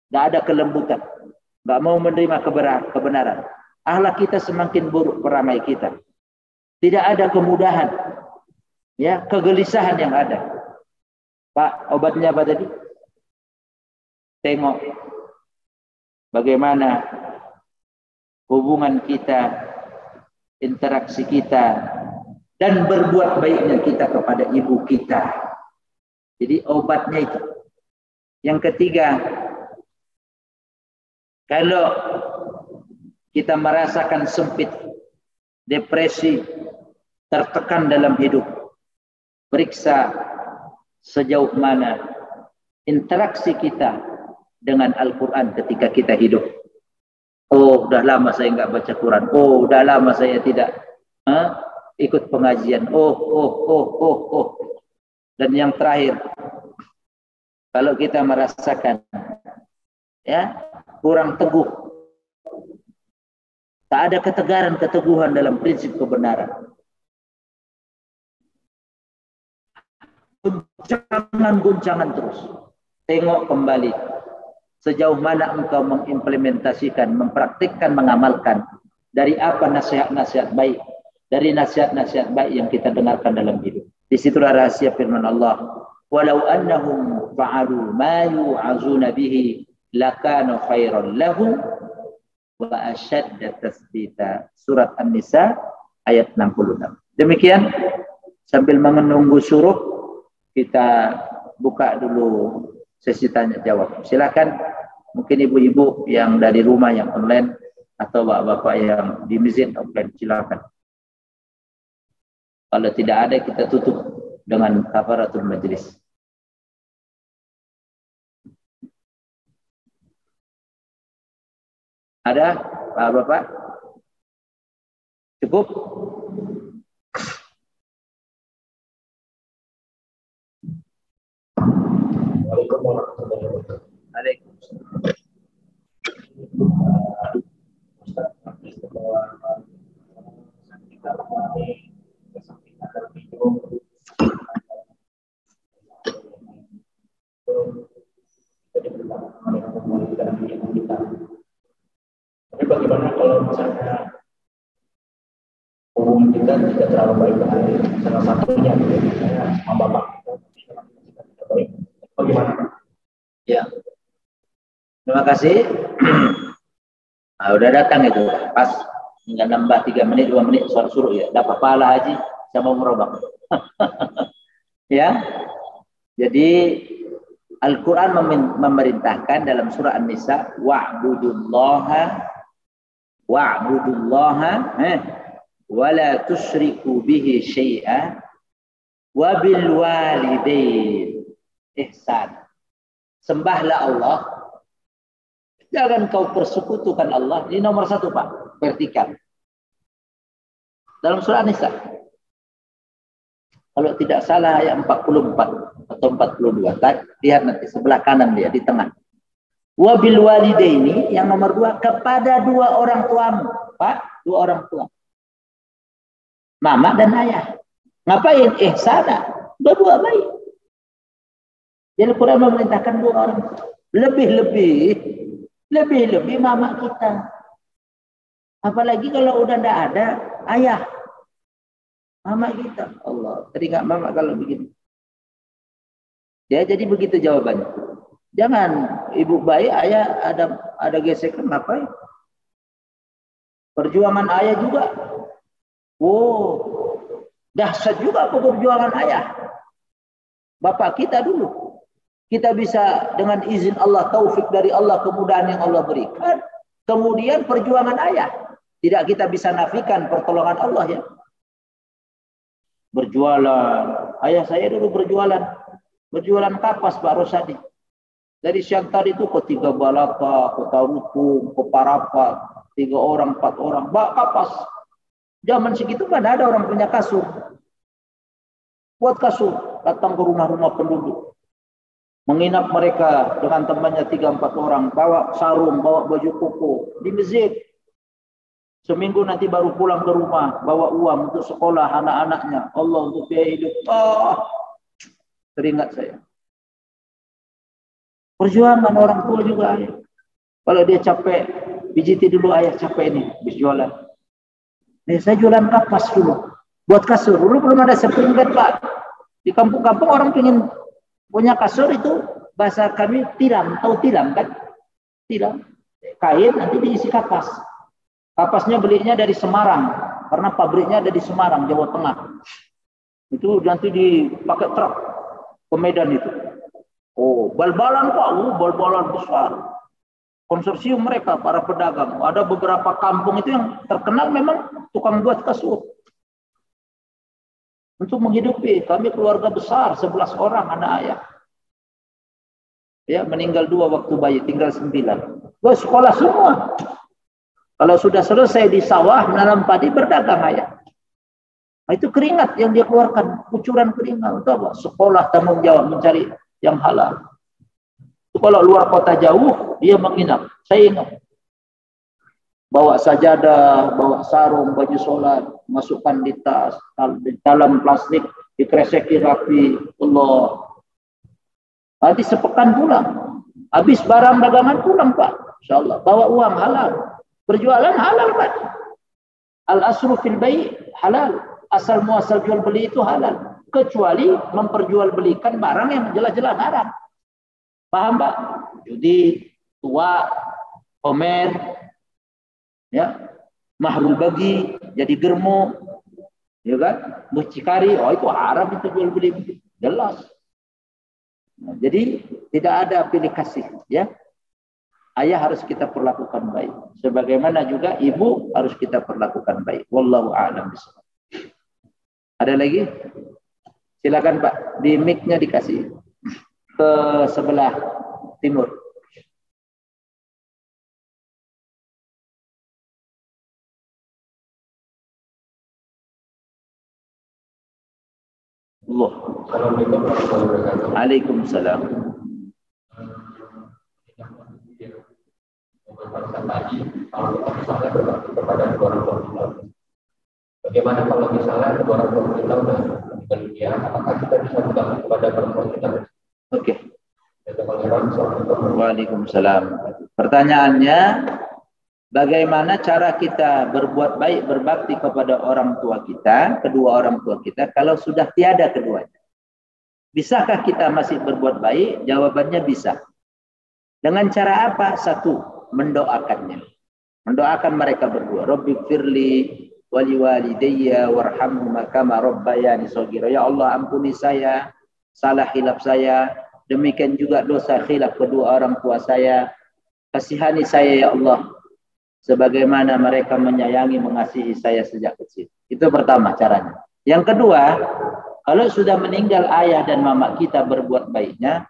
Speaker 1: tidak ada kelembutan, nggak mau menerima kebenaran, akhlak kita semakin buruk, peramai kita, tidak ada kemudahan, ya, kegelisahan yang ada. Pak, obatnya apa tadi? Tengok bagaimana hubungan kita, interaksi kita, dan berbuat baiknya kita kepada ibu kita. Jadi obatnya itu. Yang ketiga, kalau kita merasakan sempit, depresi, tertekan dalam hidup, periksa sejauh mana interaksi kita dengan Al-Quran ketika kita hidup. Oh, Oh, udah lama saya nggak baca Quran. Oh, udah lama saya tidak ikut pengajian. Oh. Dan yang terakhir, kalau kita merasakan ya kurang teguh, tak ada ketegaran, keteguhan dalam prinsip kebenaran, guncangan terus. Tengok kembali sejauh mana engkau mengimplementasikan, mempraktikkan, mengamalkan dari apa nasihat-nasihat baik, dari nasihat-nasihat baik yang kita dengarkan dalam hidup. Di situlah rahasia firman Allah, walau annahum fa'alu ma yu'azuna bihi lakana khairan lahum wa ashadda tasbita. Surat An-Nisa ayat 66. Demikian, sambil menunggu suruh, kita buka dulu sesi tanya jawab. Silakan, mungkin ibu-ibu yang dari rumah yang online atau bapak-bapak yang di masjid offline, silakan. Kalau tidak ada, kita tutup dengan kafaratul majlis. Ada bapak-bapak? Cukup?
Speaker 2: Waalaikumsalam warahmatullahi wabarakatuh. Tapi bagaimana kalau misalnya hubungan kita tidak terlalu baik dengan salah satunya, misalnya sama bapak kita tidak baik, bagaimana?
Speaker 1: Ya, terima kasih. Nah, udah datang itu pas, tinggal nambah 3 menit 2 menit suruh ya, dapat pahala haji sama umroh bang. Ya, jadi Al-Quran memerintahkan dalam surah An-Nisa, wa'budullaha wa la tusyriku bihi syai'a wa bil walidain ihsan. Sembahlah Allah, jangan kau persekutukan Allah. Ini nomor 1 Pak, vertikal. Dalam surah An-Nisa. Kalau tidak salah ayat 44 atau 42. Lihat nanti sebelah kanan dia di tengah. Wabil walidaini yang nomor 2, kepada 2 orang tuamu. Pak, 2 orang tua. Mama dan ayah. Ngapain? Ihsana. Dua-dua baik. Jadi Al-Quran memerintahkan 2 orang. Lebih-lebih mama kita. Apalagi kalau udah tidak ada ayah. Mama kita. Allah, teringat mama kalau begini. Ya, jadi begitu jawabannya. Jangan ibu baik, ayah ada gesekan, ngapain? Perjuangan ayah juga. Oh, dahsyat juga perjuangan ayah. Bapak kita dulu. Kita bisa dengan izin Allah, taufik dari Allah, kemudahan yang Allah berikan. Kemudian perjuangan ayah. Tidak kita bisa nafikan pertolongan Allah ya. Berjualan. Ayah saya dulu berjualan kapas Pak Rosadi. Dari siang tadi itu ke 3 Balaka, ke Tarutung, ke Parapat, 3 orang, 4 orang, bak kapas. Zaman segitu mana ada orang punya kasur. Buat kasur, datang ke rumah-rumah penduduk. Menginap mereka dengan temannya 3-4 orang, bawa sarung, bawa baju koko di masjid. Seminggu nanti baru pulang ke rumah, bawa uang untuk sekolah anak-anaknya. Allah untuk biaya hidup. Teringat saya. Perjuangan orang tua juga ayah. Kalau dia capek, pijiti dulu ayah capek ini, habis jualan. Saya jualan kapas dulu. Buat kasur. Dulu belum ada spring bed Pak. Di kampung-kampung orang ingin punya kasur itu, bahasa kami tilam. Tahu tilam kan? Tilam. Kain nanti diisi kapas. Kapasnya belinya dari Semarang, karena pabriknya ada di Semarang, Jawa Tengah. Itu nanti dipakai truk ke Medan itu. Oh, bal-balan Pak, bal-balan besar. Konsorsium mereka, para pedagang. Ada beberapa kampung itu yang terkenal memang tukang buat kasur. Untuk menghidupi, kami keluarga besar, 11 orang anak ayah. Ya, meninggal 2 waktu bayi, tinggal 9. Sekolah semua. Kalau sudah selesai di sawah menanam padi, berdagang ayah. Nah, itu keringat yang dia keluarkan, kucuran keringat. Untuk apa? Sekolah tanggung jawab mencari yang halal. Itu kalau luar kota jauh, dia menginap. Saya ingat. Bawa sajadah, bawa sarung, baju sholat, masukkan di tas, di dalam plastik, dikreseki rapi. Allah. Nanti sepekan pulang. Habis barang dagangan pulang, Pak. InsyaAllah. Bawa uang halal. Berjualan halal, Pak. Al-asru fil bai' halal. Asal muasal jual beli itu halal. Kecuali memperjualbelikan barang yang jelas-jelas haram. Paham, Pak? Judi, tua, komer, ya, mahrul bagi, jadi germo, ya kan? Mucikari, oh itu haram itu jual beli. Jelas. Nah, jadi tidak ada pilih kasih, ya. Ayah harus kita perlakukan baik. Sebagaimana juga ibu harus kita perlakukan baik. Wallahu a'lam bishawab. Ada lagi? Silakan Pak, di mic-nya dikasih ke sebelah timur. Allah.
Speaker 2: Assalamualaikum warahmatullahi wabarakatuh.
Speaker 1: Waalaikumsalam.
Speaker 2: Tadi kalau kita misalnya berbakti kepada kedua orang tua kita, bagaimana kalau misalnya kedua orang tua kita sudah meninggal dunia, apakah kita bisa berbakti kepada orang tua kita?
Speaker 1: Oke. Waalaikumsalam. Pertanyaannya, bagaimana cara kita berbuat baik, berbakti kepada orang tua kita, kedua orang tua kita, kalau sudah tiada keduanya? Bisakah kita masih berbuat baik? Jawabannya bisa. Dengan cara apa? Satu, mendoakannya. Mendoakan mereka berdua. Rabbighfirli wali walidayya warhamhuma kama rabbayani shaghira. Ya Allah, ampuni saya salah khilaf saya, demikian juga dosa khilaf kedua orang tua saya. Kasihani saya ya Allah sebagaimana mereka menyayangi mengasihi saya sejak kecil. Itu pertama caranya. Yang kedua, kalau sudah meninggal ayah dan mama kita, berbuat baiknya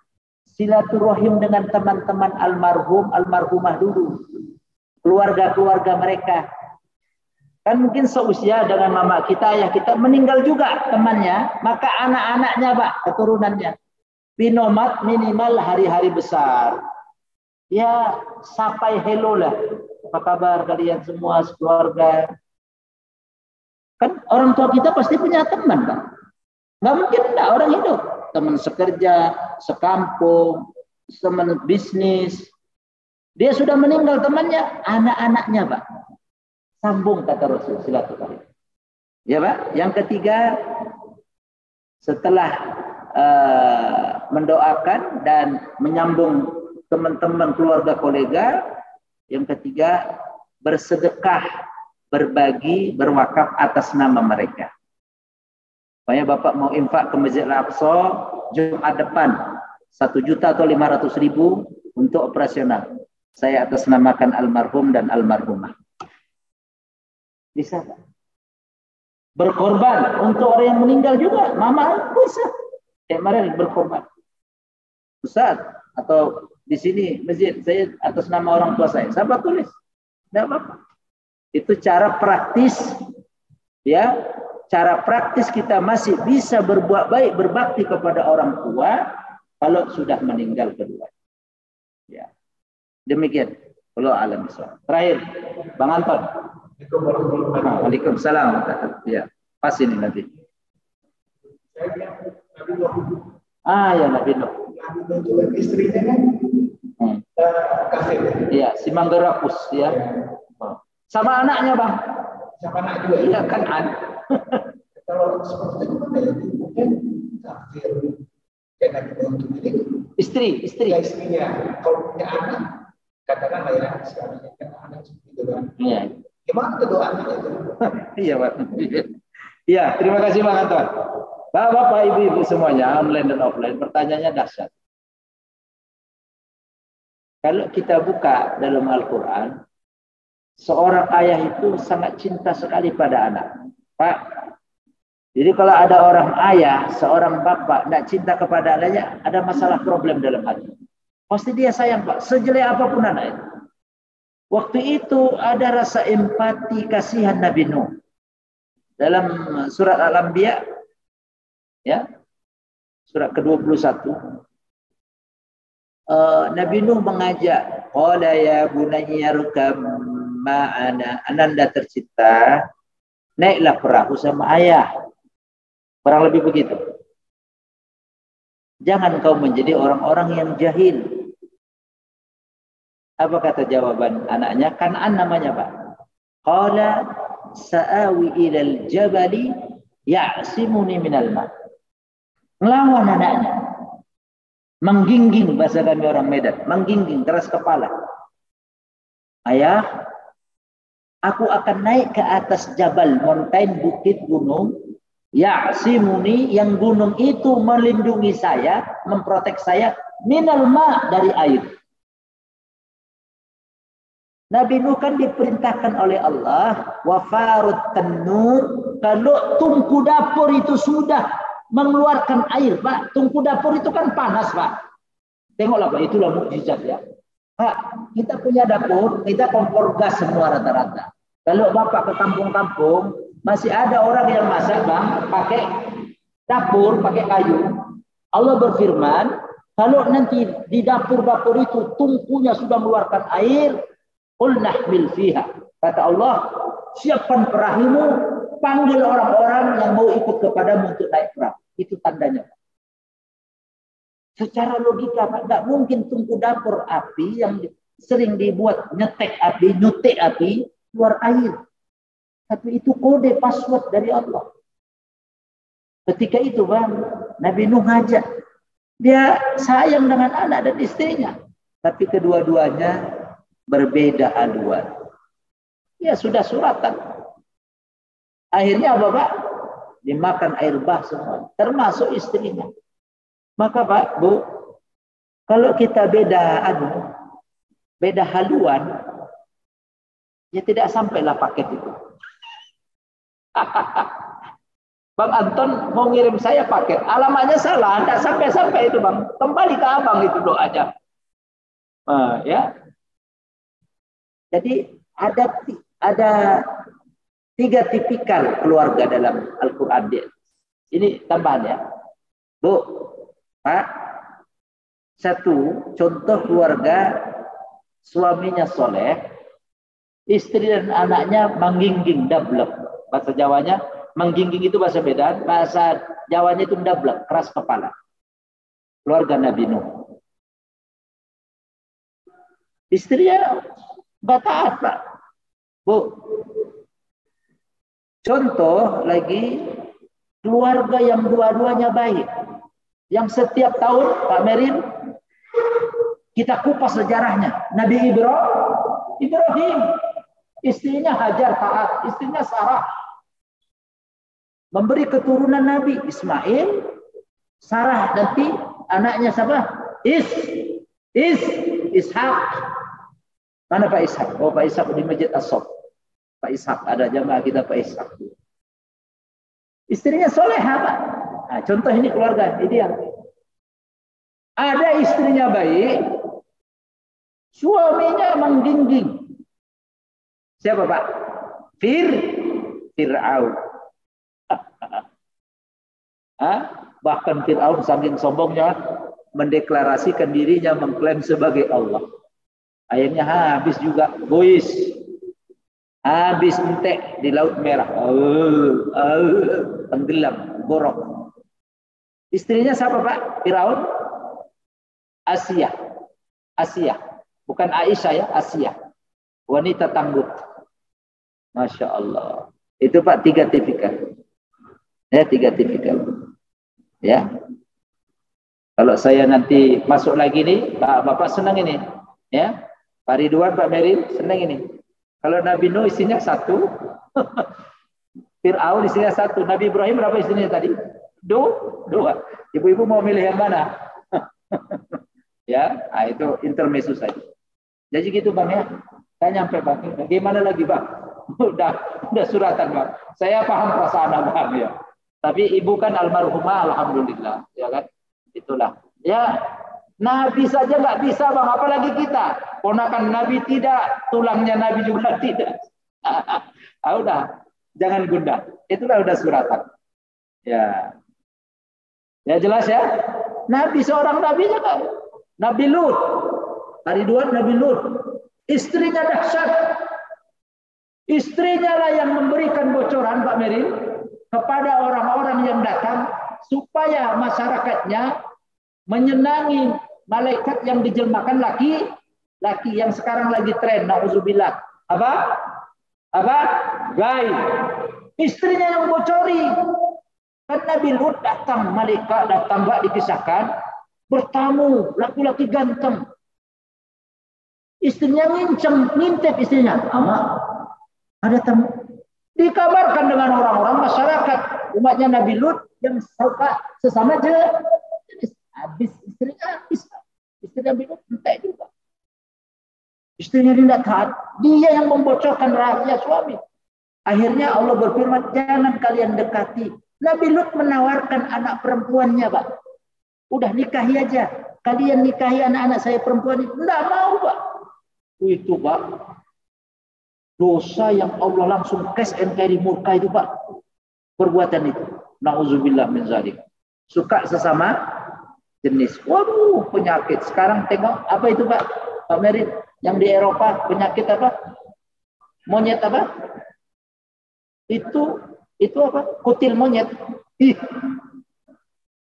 Speaker 1: silaturahim dengan teman-teman almarhum, almarhumah dulu. Keluarga-keluarga mereka. Kan mungkin seusia dengan mama kita, ayah kita, meninggal juga temannya, maka anak-anaknya Pak, keturunannya. Binomat minimal hari-hari besar. Ya, sapai hello lah. Apa kabar kalian semua sekeluarga? Kan orang tua kita pasti punya teman, Pak. Nggak mungkin enggak orang hidup. Teman sekerja, sekampung, teman bisnis. Dia sudah meninggal temannya, anak-anaknya Pak. Sambung kata Rasul, silaturahim. Ya Pak. Yang ketiga, setelah mendoakan dan menyambung teman-teman, keluarga, kolega, yang ketiga, bersedekah, berbagi, berwakaf atas nama mereka. Supaya Bapak mau infak ke Masjid Al-Aqsa Jumat depan 1.000.000 atau 500.000 untuk operasional. Saya atas namakan almarhum dan almarhumah. Bisa Pak. Berkorban untuk orang yang meninggal juga. Mama bisa. Kemarin berkorban. Ustaz, atau di sini masjid saya atas nama orang tua saya. Siapa tulis? Tidak apa-apa. Itu cara praktis, ya. Cara praktis kita masih bisa berbuat baik, berbakti kepada orang tua kalau sudah meninggal kedua. Ya. Demikian. Allah alam bisawab. Terakhir, Bang Anton. Waalaikumsalam. Ya, pas ini nanti. Ya Nabi Nuh.
Speaker 2: Istrinya kan kafir.
Speaker 1: Iya, si Manggerakus ya. Sama anaknya Bang.
Speaker 2: Sama anak juga.
Speaker 1: Iya kan anak.
Speaker 2: Kalau seperti itu kan mungkin kafir. Karena untuk ini
Speaker 1: Istri.
Speaker 2: Ya, istrinya. Kalau punya anak, katakanlah ya, suaminya kan anak seperti itu kan.
Speaker 1: Iya.
Speaker 2: Gimana kedoanya itu?
Speaker 1: Iya Pak. Iya, terima kasih Bang Anton. Bapak, ibu-ibu semuanya, online dan offline, pertanyaannya dahsyat. Kalau kita buka dalam Al-Quran, seorang ayah itu sangat cinta sekali pada anak. Pak, jadi kalau ada orang ayah, seorang bapak tidak cinta kepada anaknya, ada masalah problem dalam hati. Pasti dia sayang Pak, sejelek apapun anak itu. Waktu itu ada rasa empati kasihan Nabi Nuh. Dalam surat Al-Anbiya, ya, surat ke-21, Nabi Nuh mengajak, qala ya bunayya rukab ma'ana, ananda tercipta, naiklah perahu sama ayah. Kurang lebih begitu. Jangan kau menjadi orang-orang yang jahil. Apa kata jawaban anaknya? Kan'an namanya, Pak. Qala sa'awi ilal jabali ya'simuni minal ma'. Ngelawan anaknya. Menggingging, bahasa kami orang Medan. Menggingging, keras kepala. Ayah, aku akan naik ke atas jabal, mountain, bukit, gunung. Ya'simuni, yang gunung itu melindungi saya, memprotek saya, minal ma', dari air. Nabi Nuh kan diperintahkan oleh Allah, wafarut tanur, kalau tungku dapur itu sudah mengeluarkan air, Pak. Tungku dapur itu kan panas, Pak. Tengoklah, Pak, itulah mukjizat, ya. Pak, kita punya dapur, kita kompor gas semua rata-rata. Kalau Bapak ke kampung-kampung, masih ada orang yang masak, Bang, pakai dapur, pakai kayu. Allah berfirman, kalau nanti di dapur-dapur itu tungkunya sudah mengeluarkan air, qul nahmil fiha. Kata Allah, siapkan perahumu, panggil orang-orang yang mau ikut kepadamu untuk naik perahu. Itu tandanya. Secara logika, Pak, nggak mungkin tungku dapur api yang sering dibuat nyetek api, nyutek api, keluar air. Tapi itu kode password dari Allah. Ketika itu, Bang, Nabi Nuh ngajak. Dia sayang dengan anak dan istrinya. Tapi kedua-duanya berbeda haluan. Ya sudah suratan. Akhirnya apa, Pak? Dimakan air bah semua, termasuk istrinya. Maka, Pak, Bu, kalau kita beda haluan, ya tidak sampailah paket itu. Bang Anton mau ngirim saya paket, alamatnya salah, tidak sampai-sampai itu, Bang. Kembali ke abang itu doanya. Ya. Jadi ada 3 tipikal keluarga dalam Al-Quran. Ini tambahan, ya. Bu, Pak. 1, contoh keluarga suaminya soleh, istri dan anaknya menggingging, dablek. Bahasa Jawanya, menggingging itu bahasa Medan, bahasa Jawanya itu dablek, keras kepala. Keluarga Nabi Nuh. Istrinya nggak taat, Pak. Bu, contoh lagi keluarga yang dua-duanya baik, yang setiap tahun, Pak Merin, kita kupas sejarahnya. Nabi Ibrahim, istrinya Hajar taat, istrinya Sarah, memberi keturunan Nabi Ismail, Sarah nanti anaknya siapa? Ishak. Mana Pak Ishak? Oh, Pak Ishak di Masjid As-Sof. Pak Ishak, ada jamaah kita Pak Ishak. Istrinya soleha, Pak. Nah, contoh ini keluarga ideal. Ada istrinya baik, suaminya menggingging. Siapa, Pak? Fir'aun. Bahkan Fir'aun saking sombongnya mendeklarasikan dirinya, mengklaim sebagai Allah. Akhirnya habis juga, gois. Habis entek di Laut Merah. Tenggelam, borok. Istrinya siapa, Pak? Fir'aun? Asia. Bukan Aisyah, ya, Asia. Wanita tangguh. Masya Allah. Itu, Pak, 3 tipikal. Ya, 3 tipikal. Ya. Kalau saya nanti masuk lagi nih, Bapak senang ini. Ya. Pak Ridwan, Pak Merin, senang ini. Kalau Nabi Nuh istrinya 1, Fir'aun istrinya 1, Nabi Ibrahim berapa istrinya tadi? 2. Ibu-ibu mau milih yang mana? Ya, itu intermezzo saja. Jadi gitu, Bang, ya. Saya nyampe, Bang. Gimana lagi, Bang? Udah suratan, Bang. Saya paham perasaan Abang, ya. Tapi ibu kan almarhumah, alhamdulillah, ya kan? Itulah. Ya, Nabi saja nggak bisa bang, apalagi kita. Ponakan Nabi tidak, tulangnya Nabi juga tidak. Udah, jangan gundah. Itulah udah suratan. Ya, ya jelas ya. Nabi seorang Nabi juga. Nabi Lut. Hari dua Nabi Lut. Istrinya dahsyat. Istrinya lah yang memberikan bocoran Pak Merin kepada orang-orang yang datang supaya masyarakatnya menyenangi malaikat yang dijelmakan laki yang sekarang lagi tren, nauzubillah. Apa? Gaib. Istrinya yang bocori. Kan Nabi Lut datang, malaikat datang, enggak dikisahkan, bertamu laki-laki ganteng. Istrinya ngintip istrinya. Ada tamu. Dikabarkan dengan orang-orang masyarakat umatnya Nabi Lut yang suka sesama jenis. Habis istrinya habis. Istri Nabi Lut entek juga. Istrinya tidak taat. Dia yang membocorkan rahasia suami. Akhirnya Allah berfirman, jangan kalian dekati. Nabi Lut menawarkan anak perempuannya, Pak. Udah nikahi aja. Kalian nikahi anak-anak saya perempuan itu. Tidak mau, Pak. Itu, Pak. Dosa yang Allah langsung kes NKRI murka itu, Pak. Perbuatan itu. Na'udzubillah min zalik. Suka sesama jenis. Waduh, penyakit. Sekarang tengok apa itu, Pak? Pak Merit, yang di Eropa penyakit apa? Monyet apa? Itu apa? Kutil monyet.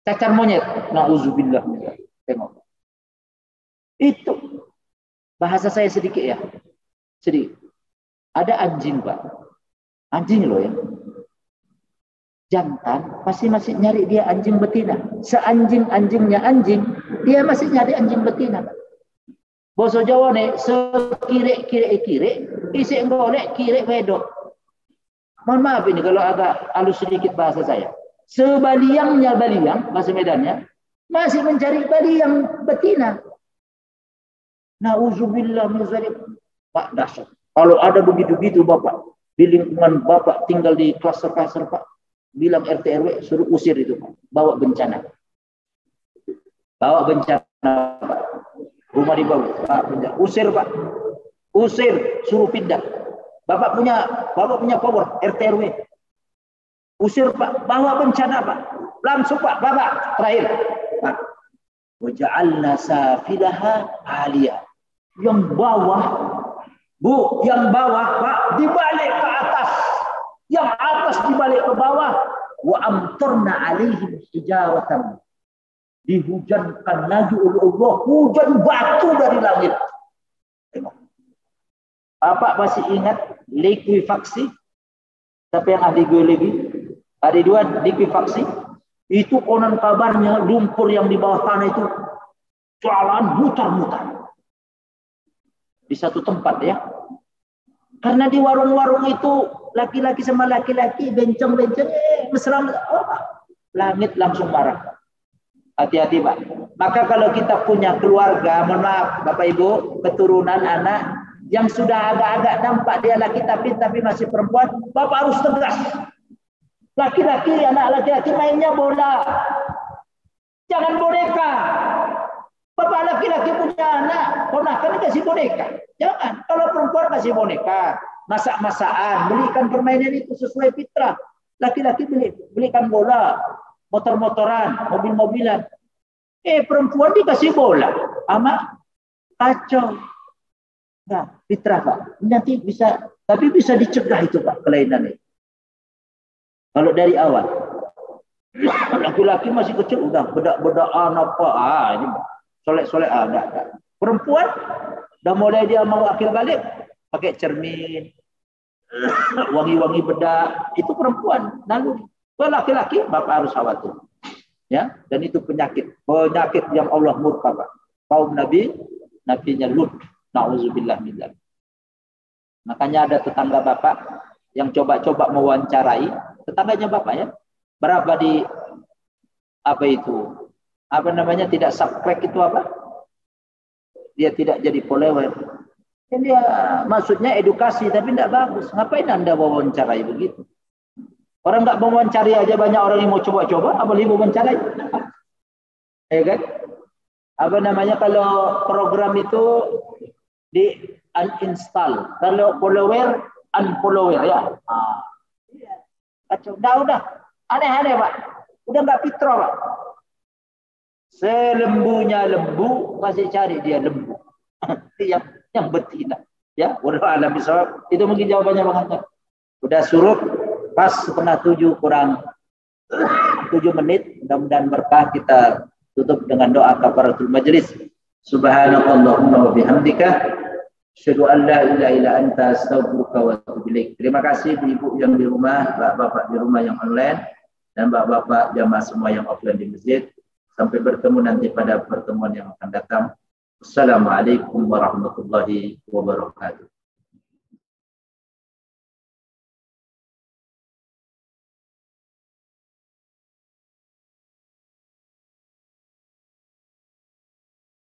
Speaker 1: Cacar monyet. Na'udzubillah. Tengok. Itu. Bahasa saya sedikit ya. Sedikit. Ada anjing, Pak. Anjing loh ya. Jantan pasti masih nyari dia anjing betina. Seanjing-anjingnya anjing, dia masih nyari anjing betina. Boso Jawa nih, sekire-kire, isi golek kire wedok. Mohon maaf ini kalau agak halus sedikit bahasa saya. Sebaliangnya baliang, bahasa Medannya, masih mencari baliang betina. Na'udzubillah min zalik. Pak, dahsyat. Kalau ada begitu-begitu Bapak, di lingkungan Bapak tinggal di klaster-klaster Pak, bilang RT RW suruh usir itu Pak, bawa bencana. Bawa bencana Pak. Rumah dibawa, Pak, usir Pak. Usir, suruh pindah. Bapak punya power RT RW. Usir Pak, bawa bencana Pak. Langsung Pak, Bapak terakhir. Pak. Waja'alna safilaha 'aliyah. Yang bawah Bu, yang bawah Pak dibalik ke atas, yang atas dibalik ke bawah. Wa amtarna alaihim hijaratan. Dihujankan lagi oleh Allah hujan batu dari langit. Tengok. Bapak masih ingat likuifaksi? Siapa yang ahli geologi? Hari dua likuifaksi. Itu konon kabarnya lumpur yang di bawah tanah itu jalan mutar-mutar di satu tempat ya. Karena di warung-warung itu laki-laki sama laki-laki bencong-bencong mesra, langit langsung marah. Hati-hati Pak. Maka kalau kita punya keluarga, mohon maaf Bapak Ibu, keturunan anak yang sudah agak-agak nampak dia laki tapi masih perempuan, Bapak harus tegas. Laki-laki, anak laki-laki mainnya bola. Jangan boneka. Bapak laki-laki punya anak, ponakan kasih boneka. Jangan. Kalau perempuan kasih boneka, masak-masakan, belikan permainan itu sesuai fitrah. Laki-laki belikan bola, motor-motoran, mobil-mobilan. Perempuan dikasih bola, ama kacau. Nah, fitrah Pak. Nanti bisa, tapi bisa dicegah itu Pak kelainan itu. Kalau dari awal, laki-laki masih kecil udah bedak-bedakan apa, ini solek-solek ada. Perempuan udah mulai dia mau akhir balik pakai cermin, wangi-wangi bedak, itu perempuan. Lalu kalau laki-laki Bapak harus khawatir. Ya, dan itu penyakit yang Allah murka Pak. Kaum nabinya Lut. Nauzubillah min dzalik. Makanya ada tetangga Bapak yang coba-coba mewawancarai tetangganya Bapak ya. Berapa di apa itu? Apa namanya, tidak subscribe itu apa? Dia tidak jadi follower. Dan dia maksudnya edukasi tapi tidak bagus. Ngapain Anda wawancarai begitu? Orang nggak mewawancari aja banyak orang yang mau coba-coba, apalagi wawancarai. Ya kan? Apa namanya kalau program itu di uninstall, kalau follower unfollower ya. Kacau, udah aneh-aneh Pak, udah nggak fitrah Pak. Selembunya lembu masih cari dia lembu, yang betina. Ya, wallahu a'lam bishawab. Itu mungkin jawabannya Bang Anton. Udah suruh pas 6:30 kurang 7 menit, mudah-mudahan berkah. Kita tutup dengan doa kafaratul majelis. Subhanakallahumma wa bihamdika asyhadu an la ilaha illa anta astaghfiruka wa atubu ilaik. Terima kasih ibu-ibu yang di rumah, bapak-bapak di rumah yang online, dan bapak-bapak jamaah semua yang offline di masjid. Sampai bertemu nanti pada pertemuan yang akan datang. Assalamualaikum warahmatullahi wabarakatuh.